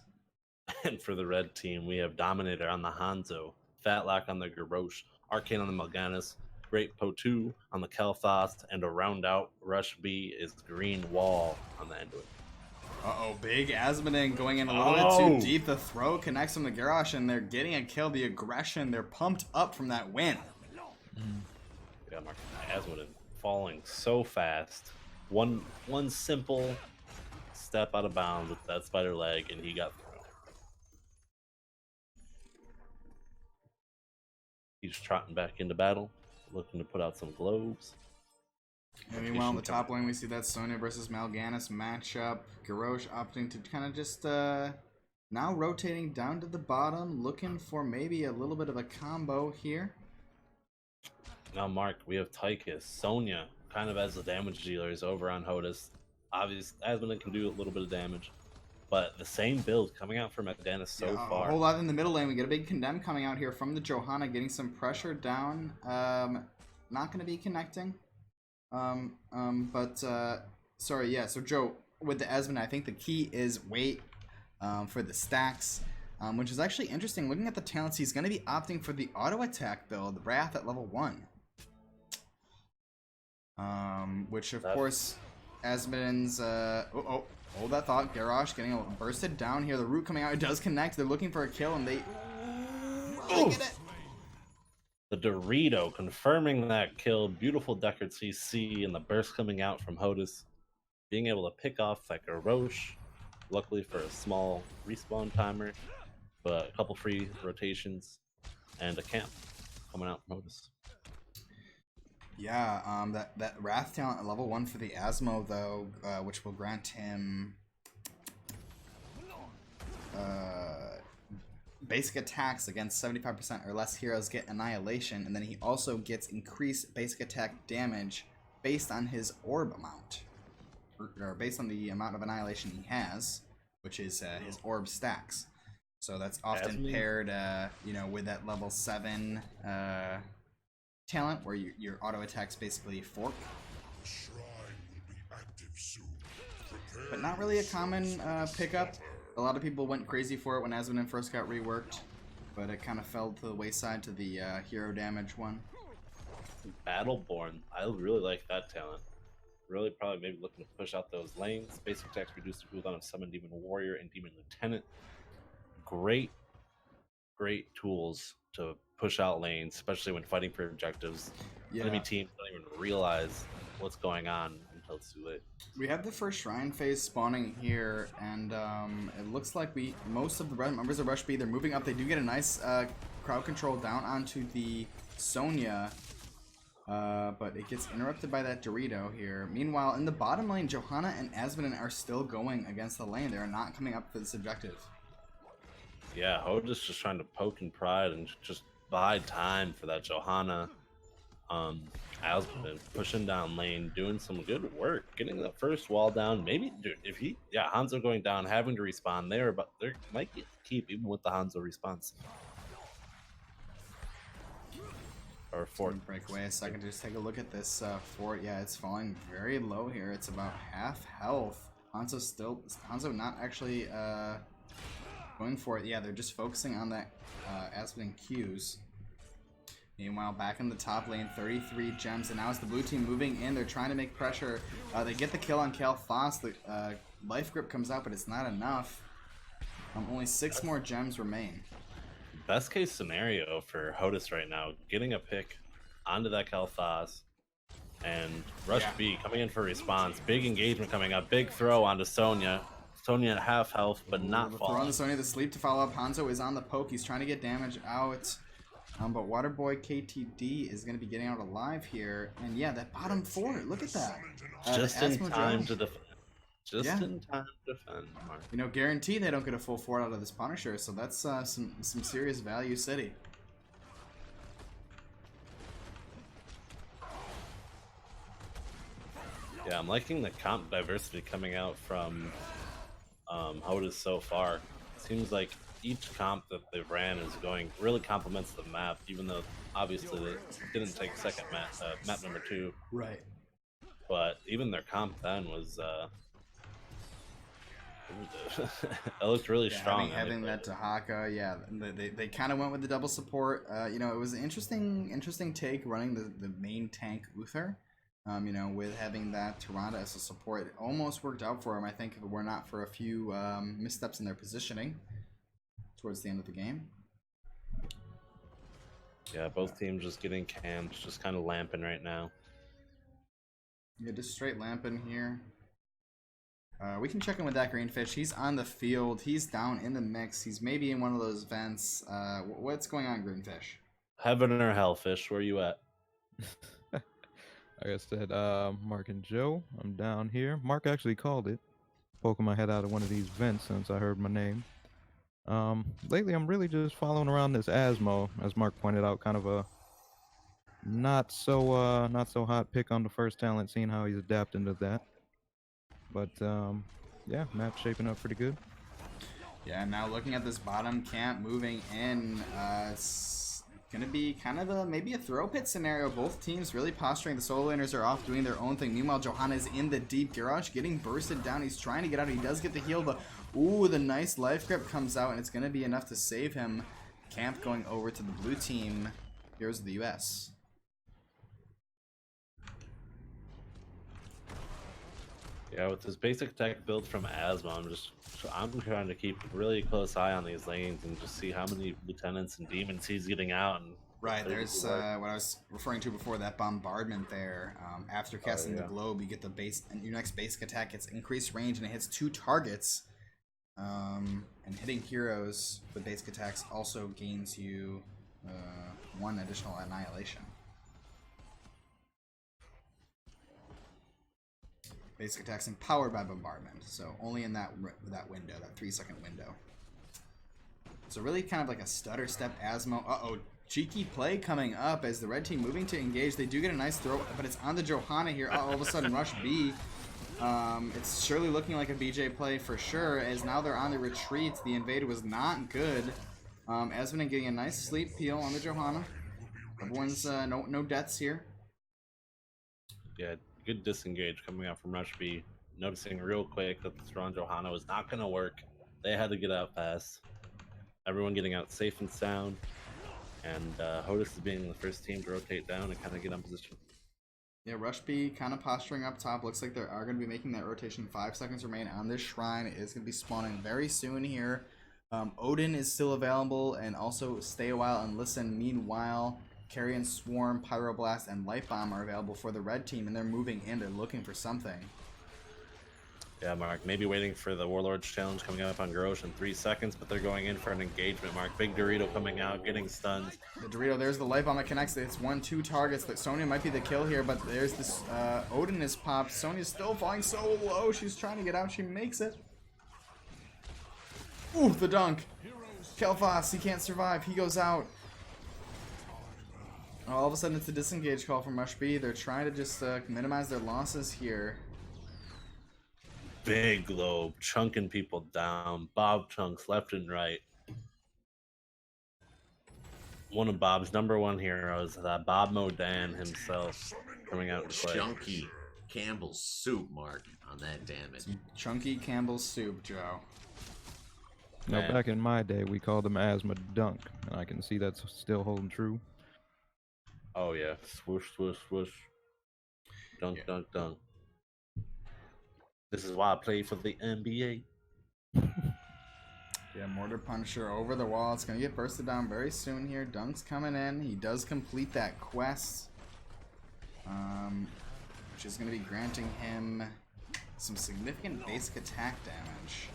And for the red team, we have Dominator on the Hanzo, Fatlock on the Garrosh, Arcane on the Mal'Ganis, Great Potu on the Kel'Thas, and to round out Rush B is Green Wall on the Anduin. Uh-oh, big Asmoden going in a little bit too deep. The throw connects on the Garrosh, and they're getting a kill. The aggression, they're pumped up from that win. Yeah, Mark, Asmoden falling so fast. One simple step out of bounds with that spider leg, and he got thrown. He's trotting back into battle, looking to put out some globes. And meanwhile, on the top lane, we see that Sonya versus Mal'Ganis matchup. Garrosh opting to kind of just Now rotating down to the bottom, looking for maybe a little bit of a combo here. Now, Mark, we have Tychus, Sonya, kind of as the damage dealers over on Hodis. Obviously, Asmodin can do a little bit of damage, but the same build coming out from Agana so A far. whole lot in the middle lane. We get a big condemn coming out here from the Johanna, getting some pressure down. Not going to be connecting. Sorry, yeah. So Joe, with the Asmodin, I think the key is wait for the stacks. Which is actually interesting. Looking at the talents, he's going to be opting for the auto attack build, Wrath at level 1. Which of course, Asmodin's, hold that thought. Garrosh getting a bursted down here. The root coming out, it does connect. They're looking for a kill, and they get it. The Dorito confirming that kill. Beautiful Deckard CC, and the burst coming out from Hodis. Being able to pick off like a Roche, luckily for a small respawn timer, but a couple free rotations, and a camp coming out from Hodis. Yeah, that Wrath talent at level 1 for the Asmo though, which will grant him basic attacks against 75% or less heroes get annihilation, and then he also gets increased basic attack damage based on his orb amount, or based on the amount of annihilation he has, which is his orb stacks. So that's often paired, with that level 7 talent, where your auto attacks basically fork. But not really a common pickup. A lot of people went crazy for it when Asmodin first got reworked, but it kind of fell to the wayside to the hero damage one. Battleborn, I really like that talent. Really probably maybe looking to push out those lanes. Basic attacks reduce the cooldown of Summon Demon Warrior and Demon Lieutenant. Great tools to push out lanes, especially when fighting for objectives. Yeah. Enemy teams don't even realize what's going on until it's too late. We have the first Shrine phase spawning here, and it looks like most of the members of Rush B, they're moving up. They do get a nice crowd control down onto the Sonya, but it gets interrupted by that Dorito here. Meanwhile, in the bottom lane, Johanna and Asmodin are still going against the lane. They are not coming up for this objective. Yeah, Hodis just trying to poke and pride and just buy time for that Johanna. Asmodin pushing down lane, doing some good work, getting the first wall down. Maybe, dude, Hanzo going down, having to respawn there, but they might get to keep even with the Hanzo response. Or fort. Break away a second to just take a look at this fort. Yeah, it's falling very low here. It's about half health. Hanzo not actually going for it. Yeah, they're just focusing on that Asmodin Qs. Meanwhile, back in the top lane, 33 gems, and now it's the blue team moving in. They're trying to make pressure. They get the kill on Kal'Thas. The life grip comes out, but it's not enough. Only 6 more gems remain. Best case scenario for Hodis right now, getting a pick onto that Kal'Thas, and Rush B coming in for response. Big engagement coming up. Big throw onto Sonya. Sonya at half health, but not falling. Throw on the Sonya, the sleep to follow up. Hanzo is on the poke. He's trying to get damage out. But Waterboy KTD is going to be getting out alive here. And yeah, that bottom fort, look at that. Just in time to defend. Just in time to defend, Mark. Guaranteed they don't get a full fort out of this Punisher, so that's some serious value city. Yeah, I'm liking the comp diversity coming out from Hodis so far. Seems like each comp that they've ran is going really complements the map, even though obviously they didn't take second map number 2. Right. But even their comp then was it looked really strong. Having that Tahaka, yeah, they kind of went with the double support. It was an interesting take running the main tank Uther. With having that Tyrande as a support, it almost worked out for him. I think if it were not for a few missteps in their positioning towards the end of the game. Yeah, both teams just getting camped, just kind of lamping right now. Yeah, just straight lamping here. We can check in with ThatGreenFish. He's on the field. He's down in the mix. He's maybe in one of those vents. What's going on, Greenfish? Heaven or Hellfish, where you at? Like I said, Mark and Joe, I'm down here. Mark actually called it. Poking my head out of one of these vents since I heard my name. Lately I'm really just following around this Asmo, as Mark pointed out, kind of a not so hot pick on the first talent, seeing how he's adapting to that. But yeah, map's shaping up pretty good. Yeah, now looking at this bottom camp moving in, it's gonna be kind of maybe a throw pit scenario. Both teams really posturing. The solo laners are off doing their own thing. Meanwhile, Johanna is in the deep. Garage getting bursted down. He's trying to get out. He does get the heal, but ooh, the nice life grip comes out, and it's gonna be enough to save him. Camp going over to the blue team. Heroes of the US. Yeah, with this basic tech build from Asma, I'm trying to keep a really close eye on these lanes and just see how many lieutenants and demons he's getting out. And right, there's what I was referring to before, that bombardment there. After casting the globe, you get the base, and your next basic attack gets increased range, and it hits 2 targets. And hitting heroes with basic attacks also gains you 1 additional annihilation. Basic attacks empowered by bombardment, so only in that window, that 3-second window. So really kind of like a stutter step Asmo. Uh-oh, cheeky play coming up as the red team moving to engage. They do get a nice throw, but it's on the Johanna here. All of a sudden, Rush B. It's surely looking like a BJ play for sure, as now they're on the retreat. The invade was not good. Asmon getting a nice sleep peel on the Johanna. Everyone's no deaths here. Yeah, good disengage coming out from Rush B. Noticing real quick that the strong Johanna was not going to work. They had to get out fast. Everyone getting out safe and sound. And Hodis is being the first team to rotate down and kind of get on position. Yeah, Rush B kind of posturing up top. Looks like they are going to be making that rotation. 5 seconds remain on this shrine. It is going to be spawning very soon here. Odin is still available, and also Stay a While and Listen. Meanwhile, Carrion Swarm, Pyroblast, and Light Bomb are available for the red team, and they're moving in. They're looking for something. Yeah, Mark, maybe waiting for the Warlord's challenge coming up on Garrosh in 3 seconds, but they're going in for an engagement, Mark. Big Dorito coming out, getting stunned. The Dorito, there's the Light Bomb that connects. It's 1-2 targets. Sonya might be the kill here, but there's this Odin is popped. Sonya's still falling so low. She's trying to get out. She makes it. Ooh, the dunk. Kel'Thas, he can't survive. He goes out. All of a sudden, it's a disengage call from Rush B. They're trying to just minimize their losses here. Big globe, chunking people down. Bob chunks left and right. One of Bob's #1 heroes, that Bob Modan himself, coming out to play. Chunky Campbell's soup, Mark, on that damage. Chunky Campbell's soup, Joe. Now, back in my day, we called them Asthma Dunk, and I can see that's still holding true. Oh yeah, swoosh, swoosh, swoosh. Dunk, Yeah. dunk, dunk. This is why I play for the NBA. Yeah, Mortar Punisher over the wall. It's going to get bursted down very soon here. Dunk's coming in. He does complete that quest, which is going to be granting him some significant basic attack damage.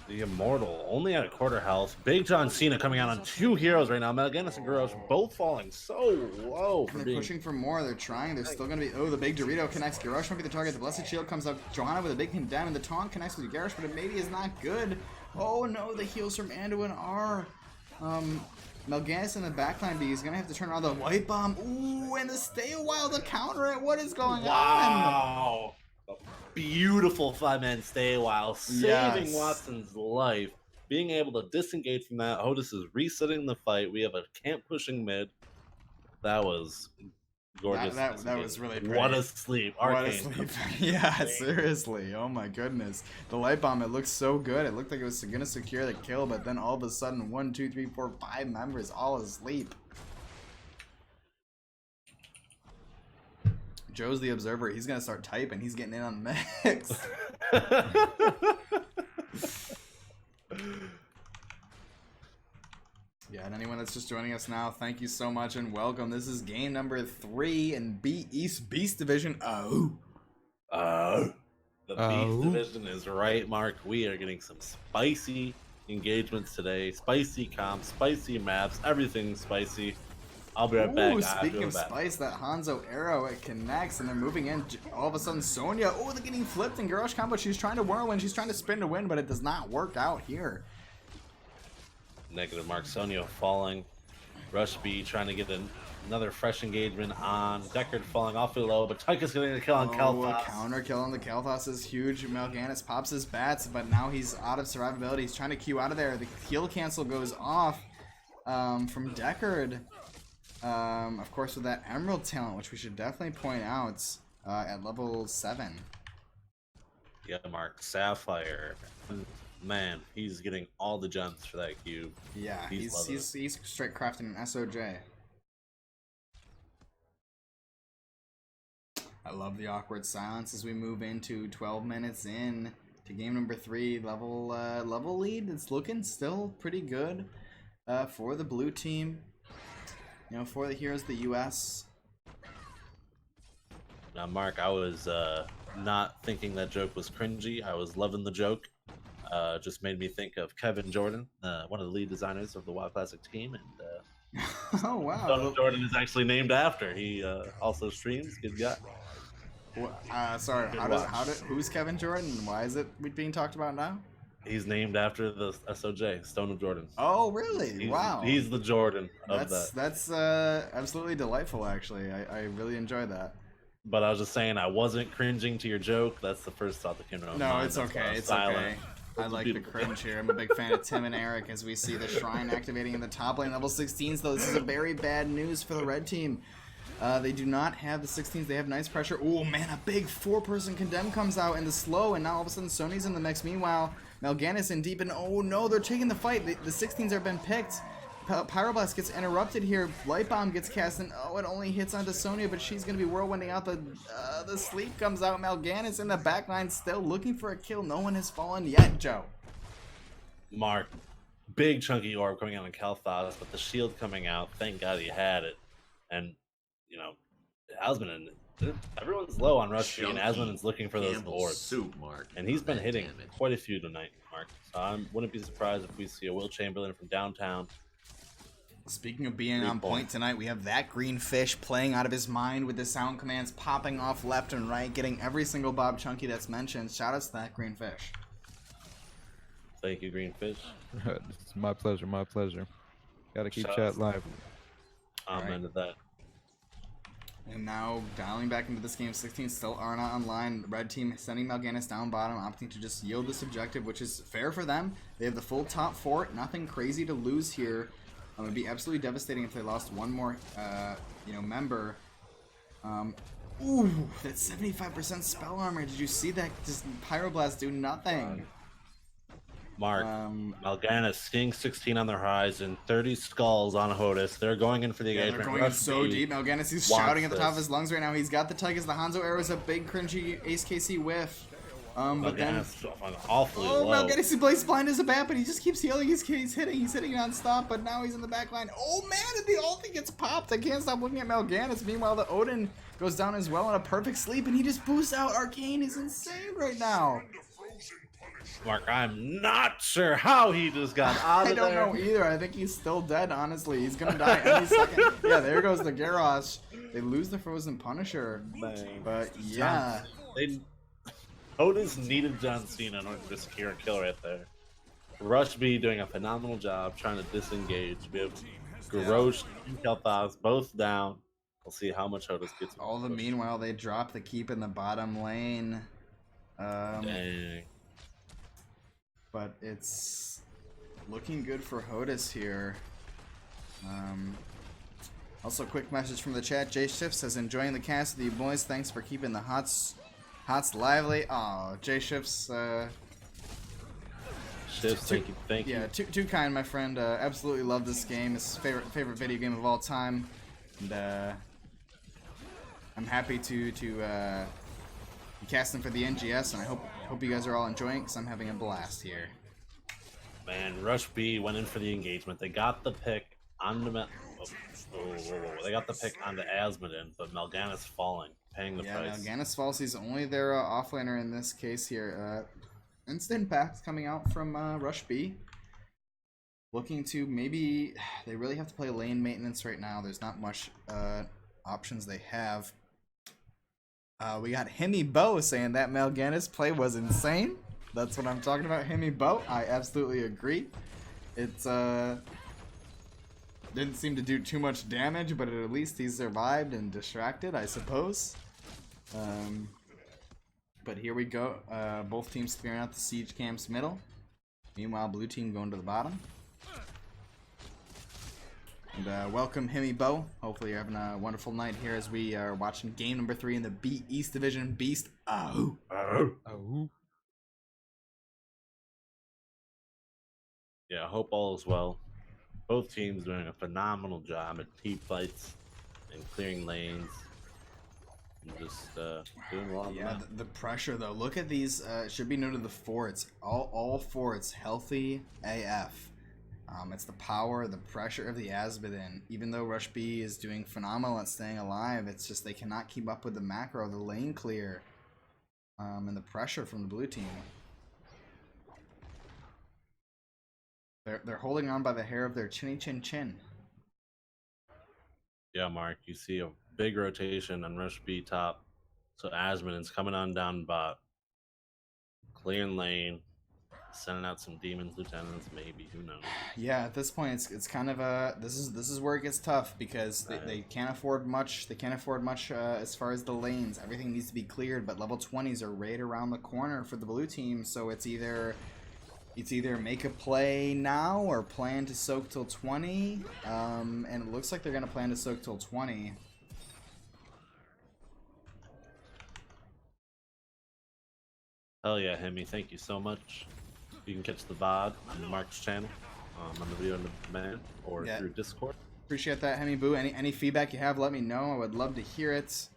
The Immortal, only at a quarter health. Big John Cena coming out on 2 heroes right now. Melganis and Garrosh both falling so low. They're pushing for more. They're trying. They're still going to be... Oh, the big Dorito connects. Garrosh might be the target. The Blessed Shield comes up. Johanna with a big pin down, and the taunt connects with Garrosh, but it maybe is not good. Oh, no, the heals from Anduin are... Melganis in the backline B. He's going to have to turn around the White Bomb. Ooh, and the Stay a While to counter it. What is going on? Wow. Beautiful 5-man stay a while, saving Yes. Watson's life. Being able to disengage from that. Hodis is resetting the fight. We have a camp pushing mid. That was gorgeous. That was really pretty. What a sleep. What a Arcane. sleep. Yeah, seriously. Oh my goodness. The Light Bomb, it looked so good. It looked like it was going to secure the kill, but then all of a sudden, 1, 2, 3, 4, 5 members all asleep. Joe's the observer. He's going to start typing. He's getting in on the mix. Yeah, and anyone that's just joining us now, thank you so much and welcome. This is game number 3 in B East Beast Division. The Beast Division is right, Mark. We are getting some spicy engagements today. Spicy comps, spicy maps, everything spicy. I'll be right back. Speaking of spice, that Hanzo arrow, it connects, and they're moving in. All of a sudden, Sonya, they're getting flipped in Garrosh combo. She's trying to whirlwind, she's trying to spin to win, but it does not work out here. Negative mark. Sonia falling. Rush B trying to get another fresh engagement on Deckard, falling awfully low, but Tyka's getting a kill on Kel'Thas. A counter kill on the Kel'Thas is huge. Mal'Ganis pops his bats, but now he's out of survivability. He's trying to queue out of there. The heal cancel goes off from Deckard. Of course, with that Emerald talent, which we should definitely point out at level 7. Yeah, Mark. Sapphire. Man, he's getting all the gems for that cube. Yeah, he's straight crafting an SOJ. I love the awkward silence as we move into 12 minutes in to game number 3. Level lead. It's looking still pretty good for the blue team. You know, for the Heroes of the US. Now, Mark, I was not thinking that joke was cringy. I was loving the joke. Just made me think of Kevin Jordan, one of the lead designers of the WoW Classic team, and oh wow, Kevin Jordan is actually named after. He also streams. Good guy. Sorry, who's Kevin Jordan? Why is it being talked about now? He's named after the SOJ, Stone of Jordan. Oh, really? Wow. He's the Jordan of that. That's absolutely delightful, actually. I really enjoy that. But I was just saying, I wasn't cringing to your joke. That's the first thought that came to my mind. No, it's okay. It's okay. I like the cringe here. I'm a big fan of Tim and Eric as we see the Shrine activating in the top lane. Level 16s, though. This is a very bad news for the red team. They do not have the 16s. They have nice pressure. Oh, man, a big 4-person condemn comes out in the slow, and now all of a sudden Sony's in the mix. Meanwhile, Mal'Ganis in deep, and oh, no, they're taking the fight. The 16s have been picked. Pyroblast gets interrupted here. Light Bomb gets cast, and oh, it only hits onto Sonya, but she's going to be whirlwinding out. The sleep comes out. Mal'Ganis in the backline still looking for a kill. No one has fallen yet, Joe. Mark, big chunky orb coming out on Kel'Thas, but the shield coming out. Thank God he had it. And, you know, Asmund and everyone's low on Rush B, and Asmund is looking for those orbs. Soup, Mark, and he's been hitting quite a few tonight, Mark. So I wouldn't be surprised if we see a Will Chamberlain from downtown. Speaking of being on point tonight, we have ThatGreenFish playing out of his mind with the sound commands popping off left and right, getting every single Bob Chunky that's mentioned. Shout out to ThatGreenFish. Thank you, Greenfish. It's my pleasure, my pleasure. Gotta keep chat live. Amen to that. And now dialing back into this game, 16 still are not online. The red team sending Mal'Ganis down bottom, opting to just yield this objective, which is fair for them. They have the full top 4, nothing crazy to lose here. It would be absolutely devastating if they lost one more, member. Ooh, that's 75% spell armor. Did you see that? Just Pyroblast do nothing. Mark, Mal'Ganis seeing 16 on the horizon, 30 skulls on Hodis. They're going in for the engagement. They're going in so deep. Mal'Ganis is shouting at the top of his lungs right now. He's got the Tychus. The Hanzo arrow is a big cringy Ace KC whiff. But then awfully low. Mal'Ganis Blaze blind as a bat, but he just keeps healing. He's hitting non-stop, but now he's in the back line. Oh man, and the ulti gets popped. I can't stop looking at Mal'Ganis. Meanwhile, the Odin goes down as well in a perfect sleep, and he just boosts out Arcane. He's insane right now. Mark, I'm not sure how he just got out of there. I don't know either. I think he's still dead, honestly. He's gonna die any second. Yeah, there goes the Garrosh. They lose the Frozen Punisher. But yeah. Otis needed John Cena in order to secure a kill right there. Rush B doing a phenomenal job trying to disengage. We have Garrosh and Kel'Thas both down. We'll see how much Otis gets. All the meanwhile, they drop the keep in the bottom lane. Dang. But it's looking good for Hodis here. Also, quick message from the chat. Jay Schiff says, enjoying the cast with you boys. Thanks for keeping the hots lively. Oh, Jay Schiff's thank you. Yeah, too kind, my friend. Absolutely love this game. It's his favorite video game of all time. And I'm happy to be casting for the NGS, and I hope you guys are all enjoying it because I'm having a blast here. Man, Rush B went in for the engagement. They got the pick on the they got the pick on the Asmodin, but Mal'Ganis falling, paying the price. Yeah, Mal'Ganis falls. He's only their offlaner in this case here. Instant impacts coming out from Rush B. Looking to maybe they really have to play lane maintenance right now. There's not much options they have. We got Hemi Bo saying that Mal'Ganis play was insane. That's what I'm talking about, Hemi Bo. I absolutely agree. It's didn't seem to do too much damage, but at least he survived and distracted, I suppose. But here we go. Both teams clearing out the siege camps middle. Meanwhile, blue team going to the bottom. And welcome, Himmy Bo. Hopefully you're having a wonderful night here as we are watching game number 3 in the B East Division. Beast. Oh. Yeah, I hope all is well. Both teams doing a phenomenal job at team fights and clearing lanes. And just doing a lot. Yeah, the pressure though. Look at these. Should be noted the forts. All forts healthy AF. It's the power, the pressure of the Azbidin. Even though Rush B is doing phenomenal at staying alive, it's just they cannot keep up with the macro, the lane clear, and the pressure from the blue team. They're holding on by the hair of their chinny chin chin. Yeah, Mark, you see a big rotation on Rush B top. So Asmodin's coming on down bot, clearing lane, sending out some demons, lieutenants, maybe, who knows. Yeah, at this point it's kind of this is where it gets tough because they can't afford much. They can't afford much as far as the lanes. Everything needs to be cleared, but level 20s are right around the corner for the blue team, so it's either make a play now or plan to soak till 20. And it looks like they're gonna plan to soak till 20. Hell yeah, Hemi, thank you so much. You can catch the VOD on Mark's channel, on the video on demand, or through Discord. Appreciate that, Hemi Boo. Any feedback you have, let me know. I would love to hear it.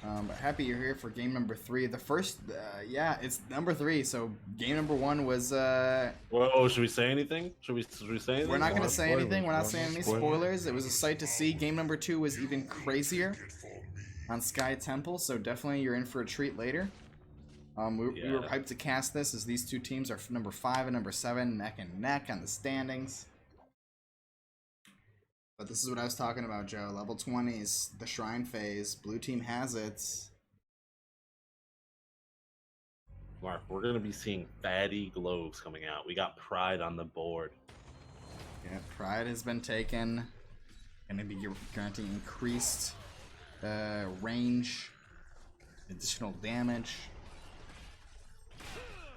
But happy you're here for game number 3. The first, yeah, it's number 3. So game number 1 was. Whoa, should we say anything? Should we say anything? We're not gonna say anything. We're not saying any spoilers. It was a sight to see. Game number 2 was even crazier on Sky Temple. So definitely you're in for a treat later. We were hyped to cast this as these two teams are number 5 and number 7 neck and neck on the standings. But this is what I was talking about, Joe. Level 20s, the Shrine phase. Blue team has it. Mark, we're going to be seeing fatty globes coming out. We got Pride on the board. Yeah, Pride has been taken. Going to be granting increased range, additional damage.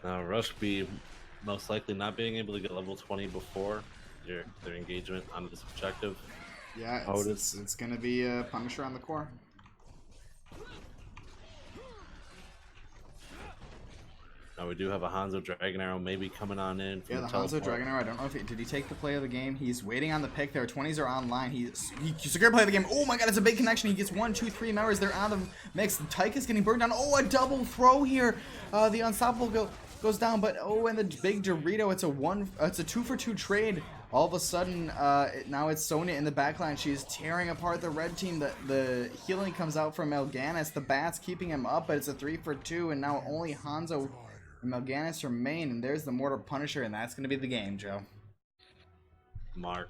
Now, Rush B most likely not being able to get level 20 before their engagement on this objective. Yeah, it's going to be a Punisher on the core. Now we do have a Hanzo Dragon Arrow maybe coming on in. Yeah, the Hanzo Dragon Arrow. I don't know if did he take the play of the game. He's waiting on the pick there. 20s are online. He secured play of the game. Oh my god, it's a big connection. He gets 1, 2, 3 members. They're out of the mix. Tyke is getting burned down. Oh, a double throw here. The Unstoppable goes down, but oh, and the big Dorito. It's a 2 for 2 trade. All of a sudden, now it's Sonya in the backline. She's tearing apart the red team. The healing comes out from Melganis. The Bat's keeping him up, but it's a 3 for 2, and now only Hanzo and Melganis remain. And there's the Mortar Punisher, and that's going to be the game, Joe. Mark,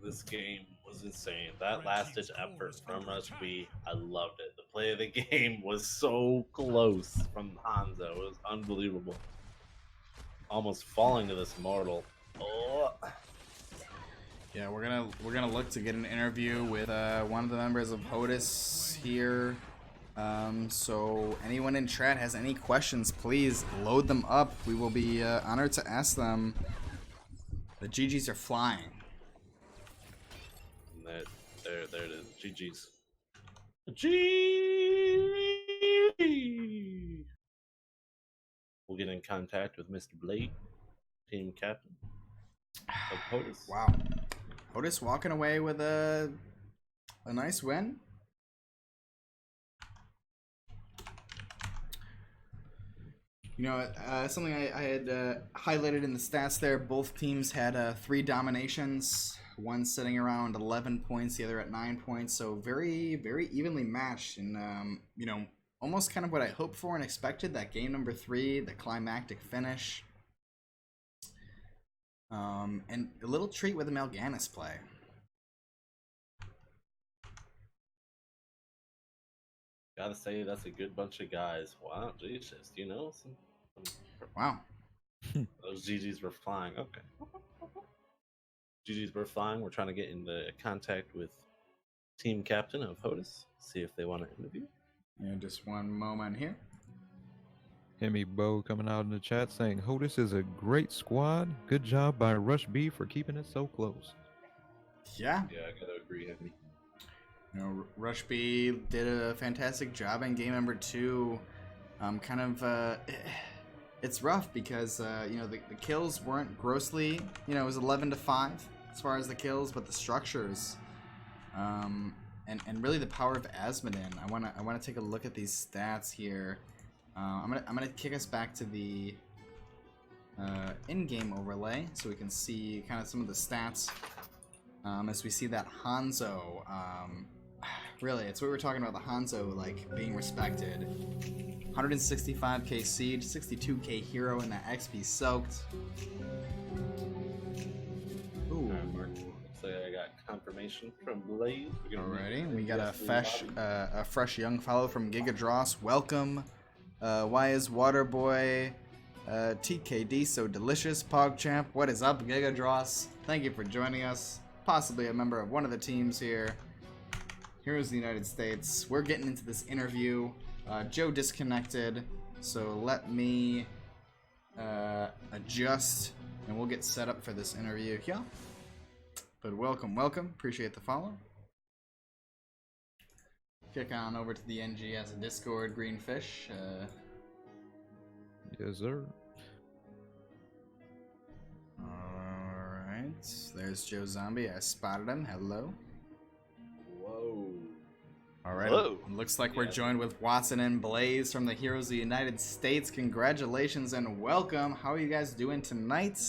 this game was insane. That last-ditch effort from Rush B, I loved it. The play of the game was so close from Hanzo. It was unbelievable. Almost falling to this mortal. Oh. Yeah, we're gonna look to get an interview with one of the members of HOTUS here. So anyone in chat has any questions, please load them up. We will be honored to ask them. The GGs are flying. There it is. GGs. We'll get in contact with Mr. Blake, team captain of HOTUS. Wow. HOTUS walking away with a nice win. You know, something I had highlighted in the stats there, both teams had 3 dominations, one sitting around 11 points, the other at 9 points, so very, very evenly matched, and, you know, almost kind of what I hoped for and expected, that game number 3, the climactic finish. And a little treat with the Melganis play. Gotta say, that's a good bunch of guys. Wow, Jesus, you know? Wow. Those GGs were flying. Okay. GG's we're flying. We're trying to get into contact with team captain of HOTUS, see if they want to interview. Yeah, just one moment here. Hemi Bo coming out in the chat saying HOTUS is a great squad. Good job by Rush B for keeping it so close. Yeah. Yeah, I gotta agree, Hemi. You know, Rush B did a fantastic job in game number 2. It's rough because you know, the kills weren't grossly, you know, it was 11-5 as far as the kills, but the structures, and really the power of Asmodin. I wanna take a look at these stats here. I'm gonna kick us back to the in-game overlay so we can see kind of some of the stats as we see that Hanzo. Really, it's what we were talking about, the Hanzo like being respected. 165k siege, 62k hero, and that XP soaked. Ooh. Alright, Mark. Looks like I got confirmation from Blaze. Alrighty, we got a fresh young follow from Gigadross. Welcome. Why is Waterboy TKD so delicious? PogChamp, what is up, Gigadross? Thank you for joining us. Possibly a member of one of the teams here. Heroes of the United States. We're getting into this interview. Joe disconnected, so let me adjust and we'll get set up for this interview here. But welcome. Appreciate the follow. Kick on over to the NGS Discord, Greenfish. Yes, sir. Alright, there's Joe Zombie. I spotted him. Hello. Whoa. Alright, Hello. looks like we're joined with Watson and Blaze from the Heroes of the United States. Congratulations and welcome. How are you guys doing tonight?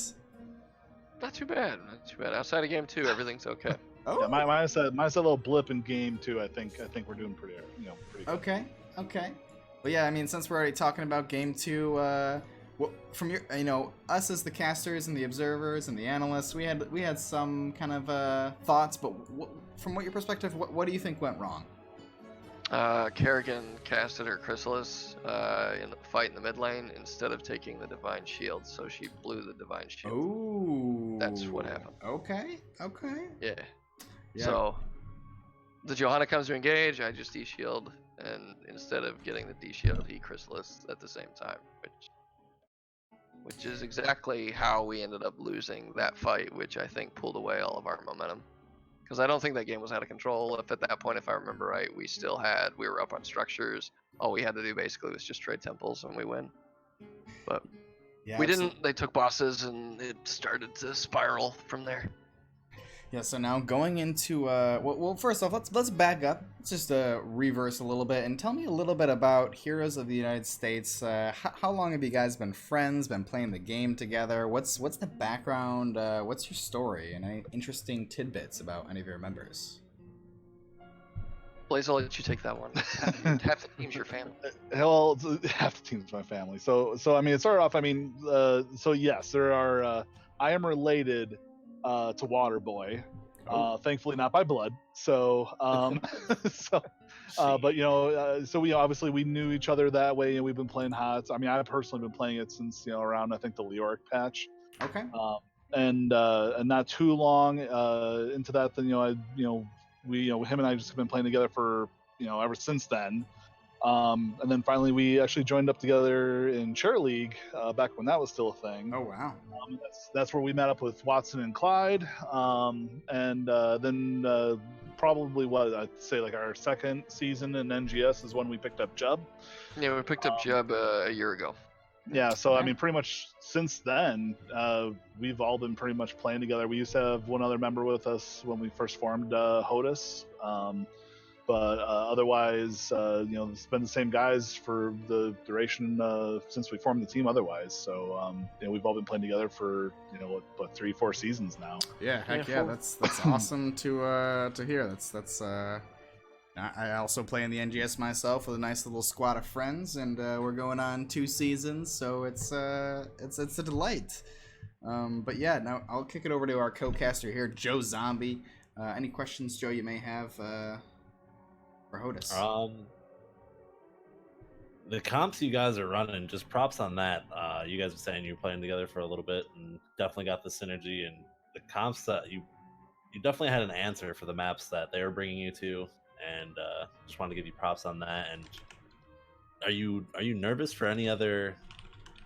Not too bad. Outside of game 2, everything's okay. Oh, Yeah, mine's a little blip in game 2. I think we're doing pretty good. okay. Well, yeah, I mean, since we're already talking about game 2, from your, you know, us as the casters and the observers and the analysts, we had some kind of thoughts, but from what your perspective, what do you think went wrong? Kerrigan casted her Chrysalis in the fight in the mid lane instead of taking the Divine Shield, so she blew the Divine Shield. Oh, That's what happened. Okay. Yeah. Yeah. So the Johanna comes to engage, I just D-shield, and instead of getting the D-shield, he Chrysalis at the same time, which is exactly how we ended up losing that fight, which I think pulled away all of our momentum. Because I don't think that game was out of control. If at that point, if I remember right, we were up on structures. All we had to do basically was just trade temples and we win. But Yeah, we didn't. They took bosses and it started to spiral from there. Yeah, so now going into well, first off, let's back up. Let's just reverse a little bit and tell me a little bit about Heroes of the United States. How long have you guys been friends? Been playing the game together? What's the background? What's your story? And any interesting tidbits about any of your members? Blaze, I'll let you take that one. Half the team's your family. Well, half the team's my family. So I mean, it started off. I mean, so yes, there are. I am related to Waterboy. Thankfully not by blood. So but you know, so we knew each other that way, and we've been playing HOTS. I mean, I've personally been playing it since, you know, around, I think, the Leoric patch. Okay. And not too long into that, then him and I just have been playing together for, you know, ever since then. And then finally we actually joined up together in Chair League back when that was still a thing. Oh wow. That's where we met up with Watson and Clyde. And then probably what I'd say like our second season in NGS is when we picked up Jub. Yeah, we picked up Jub a year ago. Yeah, so Okay. I mean, pretty much since then, we've all been pretty much playing together. We used to have one other member with us when we first formed HOTUS. But otherwise, you know, it's been the same guys for the duration since we formed the team otherwise. So, you know, we've all been playing together for, you know, what 3-4 seasons now. Yeah, heck yeah, that's awesome to hear. That's I also play in the NGS myself with a nice little squad of friends, and we're going on 2 seasons, so it's a delight. But yeah, now I'll kick it over to our co-caster here, Joe Zombie. Any questions, Joe, you may have for HOTUS? The comps you guys are running, just props on that. You guys are saying you're playing together for a little bit and definitely got the synergy, and comps that you definitely had an answer for the maps that they were bringing you to, and just wanted to give you props on that. And are you nervous for any other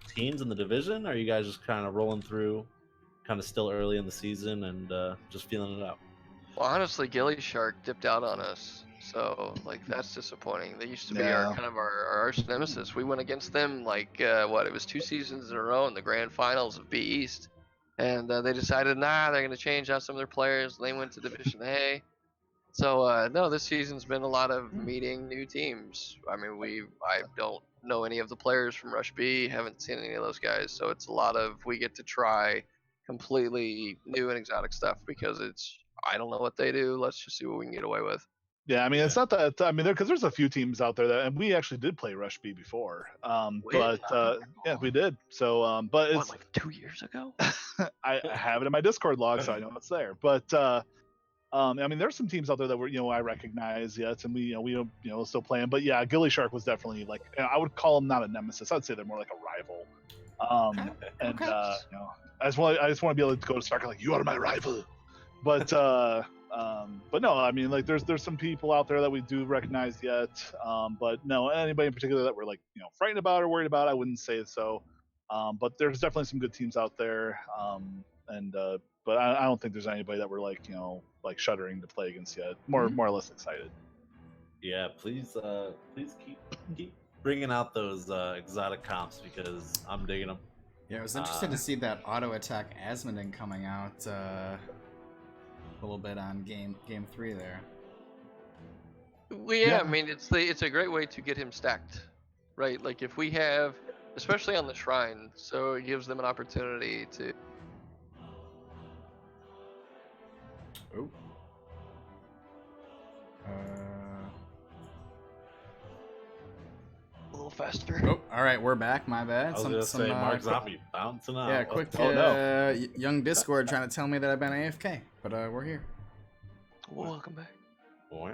teams in the division? Or are you guys just kind of rolling through, kind of still early in the season and just feeling it out? Well, honestly, Gilly Shark dipped out on us, so like that's disappointing. They used to be Yeah. our arch nemesis. We went against them like it was 2 seasons in a row in the grand finals of B East, and they decided they're going to change out some of their players. And they went to Division A. So no, this season's been a lot of meeting new teams. I mean, I don't know any of the players from Rush B. Haven't seen any of those guys. So it's a lot of we get to try completely new and exotic stuff because I don't know what they do. Let's just see what we can get away with. Yeah, I mean, it's not that. I mean, because there's a few teams out there that, and we actually did play Rush B before. Yeah, we did. So, but it's like 2 years ago. I have it in my Discord log, so I know it's there. But I mean, there's some teams out there that were, I recognize yet, and we still playing. But yeah, Gilly Shark was definitely like, I would call them not a nemesis. I'd say they're more like a rival. And I just want to be able to go to Stark like, you are my rival. But no, I mean, like there's some people out there that we do recognize yet. But no, anybody in particular that we're like, frightened about or worried about, I wouldn't say so. But there's definitely some good teams out there. But I don't think there's anybody that we're like, like shuddering to play against yet. More or less excited. Yeah, please keep bringing out those exotic comps because I'm digging them. Yeah, I was interested to see that auto attack Asmodin coming out a little bit on game 3 there. Well, yeah, I mean, it's a great way to get him stacked, right? Like if we have, especially on the shrine, so it gives them an opportunity to. Oh. A little faster. Oh, all right, we're back. My bad. I was gonna say Mark Zombie bouncing out. Yeah, quick. Young Discord trying to tell me that I've been AFK, but we're here. Welcome back. Boy.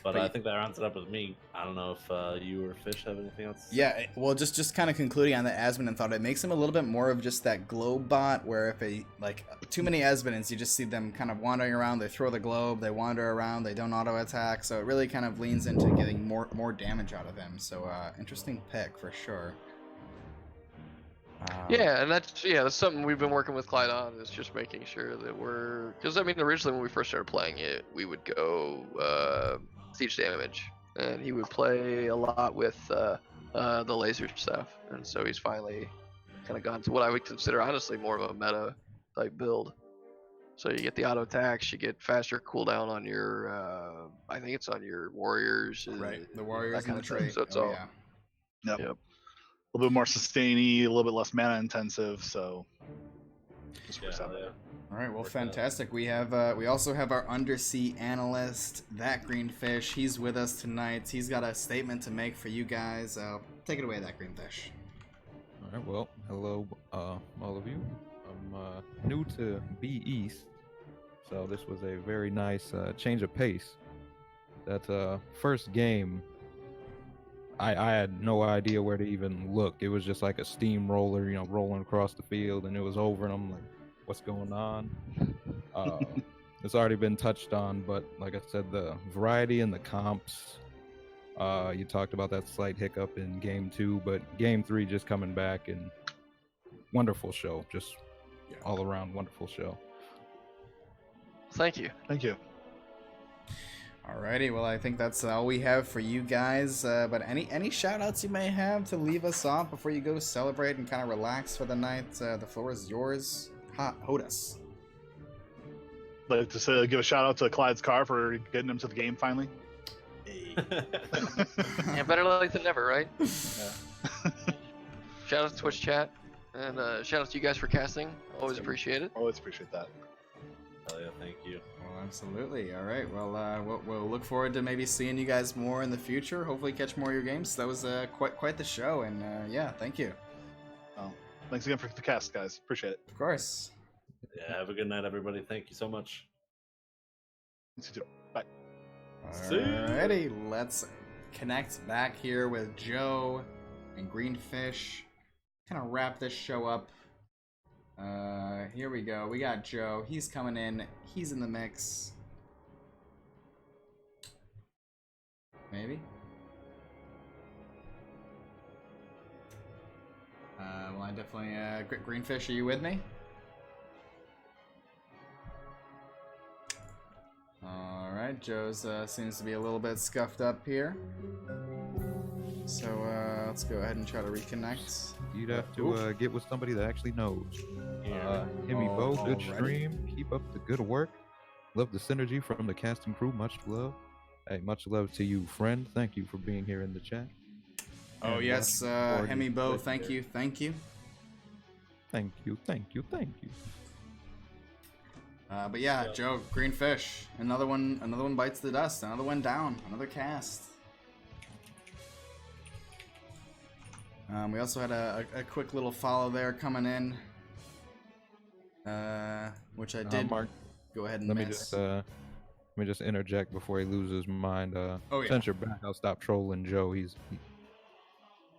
But I think that rounds it up with me. I don't know if you or Fish have anything else. Yeah, well, just kind of concluding on the Asmodin thought, it makes him a little bit more of just that globe bot, where if too many Asmodins, you just see them kind of wandering around. They throw the globe, they wander around, they don't auto attack, so it really kind of leans into getting more damage out of him. So interesting pick for sure. Yeah, and that's something we've been working with Clyde on, is just making sure that because I mean originally when we first started playing it, we would go siege damage, and he would play a lot with the laser stuff, and so he's finally kind of gone to what I would consider honestly more of a meta type build. So you get the auto attacks, you get faster cooldown on your I think it's on your warriors, right? The warriors kind and of the trait. So it's all. Yep. Yep. A little bit more sustainy, a little bit less mana intensive, so just works out better. All right, well, fantastic. We have we also have our undersea analyst, ThatGreenFish. He's with us tonight. He's got a statement to make for you guys. Take it away, ThatGreenFish. All right, well, hello, all of you. I'm new to B East, so this was a very nice change of pace. That first game, I had no idea where to even look. It was just like a steamroller, rolling across the field, and it was over, and I'm like, what's going on? It's already been touched on, but like I said, the variety in the comps, you talked about that slight hiccup in game 2, but game 3 just coming back, and wonderful show, just all around wonderful show. Thank you. Alrighty, well, I think that's all we have for you guys. But any shout outs you may have to leave us off before you go celebrate and kind of relax for the night? The floor is yours. Hodus. Like to say, give a shout out to Clyde's car for getting him to the game finally. Yeah, better late than never, right? Yeah. Shout out to Twitch chat, and shout out to you guys for casting. Always appreciate it. Always appreciate that. Oh yeah, thank you. Well, absolutely. All right. Well, we'll look forward to maybe seeing you guys more in the future. Hopefully, catch more of your games. That was quite the show, and yeah, thank you. Oh, thanks again for the cast, guys. Appreciate it. Of course. Yeah, have a good night, everybody. Thank you so much. You too. Bye. Alrighty, let's connect back here with Joe and Greenfish. Kind of wrap this show up. Here we go. We got Joe. He's coming in. He's in the mix. Maybe. Well, I definitely. Greenfish, are you with me? All right, Joe's seems to be a little bit scuffed up here. So let's go ahead and try to reconnect. You'd have to get with somebody that actually knows. Himmy Bo, good stream. Keep up the good work. Love the synergy from the cast and crew. Much love. Hey, much love to you, friend. Thank you for being here in the chat. Oh, and yes, Hemi Bo, thank you. Thank you. But yeah, Joe, Greenfish, another one bites the dust, another one down, another cast. We also had a quick little follow there coming in, which I did Mark, go ahead and miss. Let me just interject before he loses his mind. Oh, yeah. Since you're back, I'll stop trolling Joe.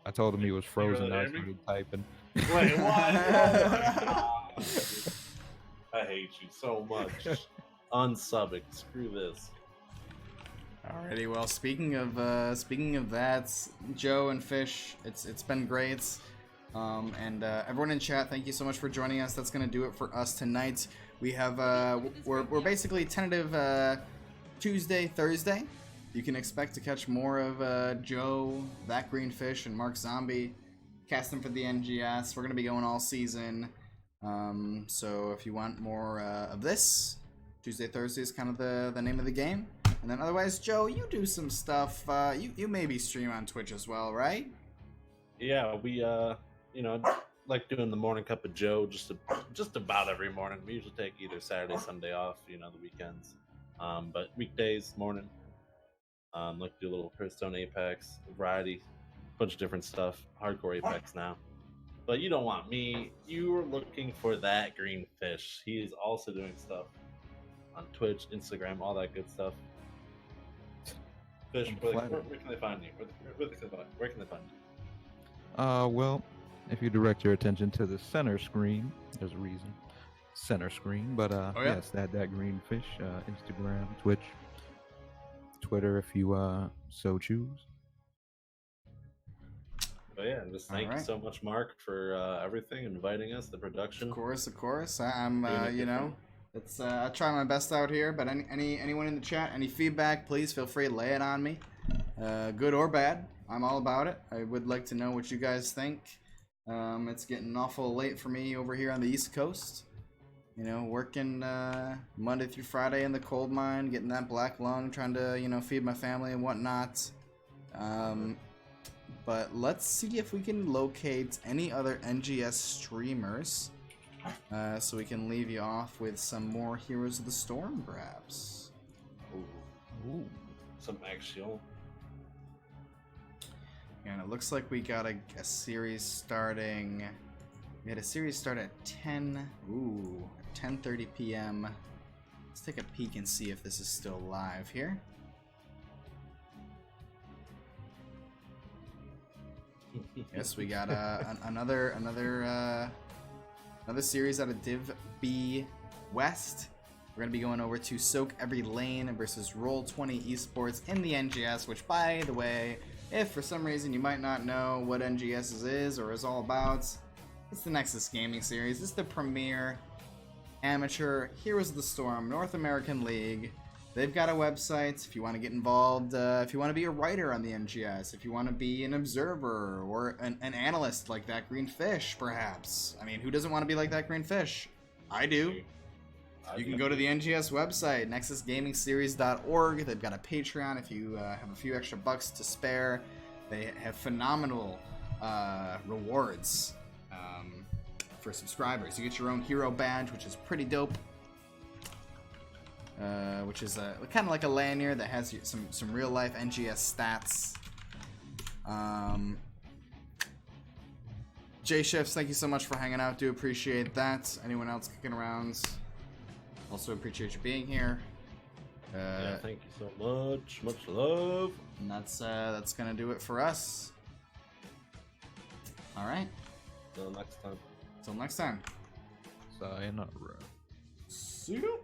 I told him he was frozen. I started typing. Wait, what? I hate you so much. Unsubbing. Screw this. Alrighty, well, speaking of that, Joe and Fish, it's been great. And everyone in chat, thank you so much for joining us. That's gonna do it for us tonight. We have we're basically tentative Tuesday, Thursday. You can expect to catch more of Joe, ThatGreenFish, and Mark Zombie casting for the NGS. We're gonna be going all season. So if you want more of this, Tuesday, Thursday is kind of the name of the game. And then otherwise, Joe, you do some stuff. You maybe stream on Twitch as well, right? Yeah, we like doing the morning cup of Joe just about every morning. We usually take either Saturday, Sunday off, the weekends. But weekdays, morning, like to do a little Hearthstone Apex, variety, bunch of different stuff. Hardcore Apex now. But you don't want me. You're looking for ThatGreenFish. He is also doing stuff on Twitch, Instagram, all that good stuff. Fish, where can they find you? Where can they find you? Well, if you direct your attention to the center screen, there's a reason. Center screen, but yes, ThatGreenFish, Instagram, Twitch, Twitter, if you so choose. But yeah, and just thank you so much, Mark, for everything, inviting us, the production. Of course. I'm it's I try my best out here, but anyone in the chat, any feedback, please feel free to lay it on me, good or bad. I'm all about it. I would like to know what you guys think. It's getting awful late for me over here on the East Coast. Working Monday through Friday in the coal mine, getting that black lung, trying to feed my family and whatnot. But let's see if we can locate any other NGS streamers. So we can leave you off with some more Heroes of the Storm, perhaps. Ooh. Some action. And it looks like we got a series starting. We had a series start at 10:30 p.m. Let's take a peek and see if this is still live here. Yes, we got another series out of Div B West. We're going to be going over to Soak Every Lane versus Roll20 Esports in the NGS, which, by the way, if for some reason you might not know what NGS is or is all about, it's the Nexus Gaming Series. It's the premier amateur Heroes of the Storm North American League. They've got a website if you want to get involved, if you want to be a writer on the NGS, if you want to be an observer or an analyst like ThatGreenFish, perhaps. I mean, who doesn't want to be like ThatGreenFish? I do. You can go to the NGS website, nexusgamingseries.org. They've got a Patreon if you have a few extra bucks to spare. They have phenomenal rewards for subscribers. You get your own hero badge, which is pretty dope. Which is kind of like a lanyard that has some real life NGS stats. J Shifts, thank you so much for hanging out. Do appreciate that. Anyone else kicking around? Also appreciate you being here. Yeah, thank you so much. Much love. And that's gonna do it for us. All right. Till next time. Till next time. Sayonara. See you.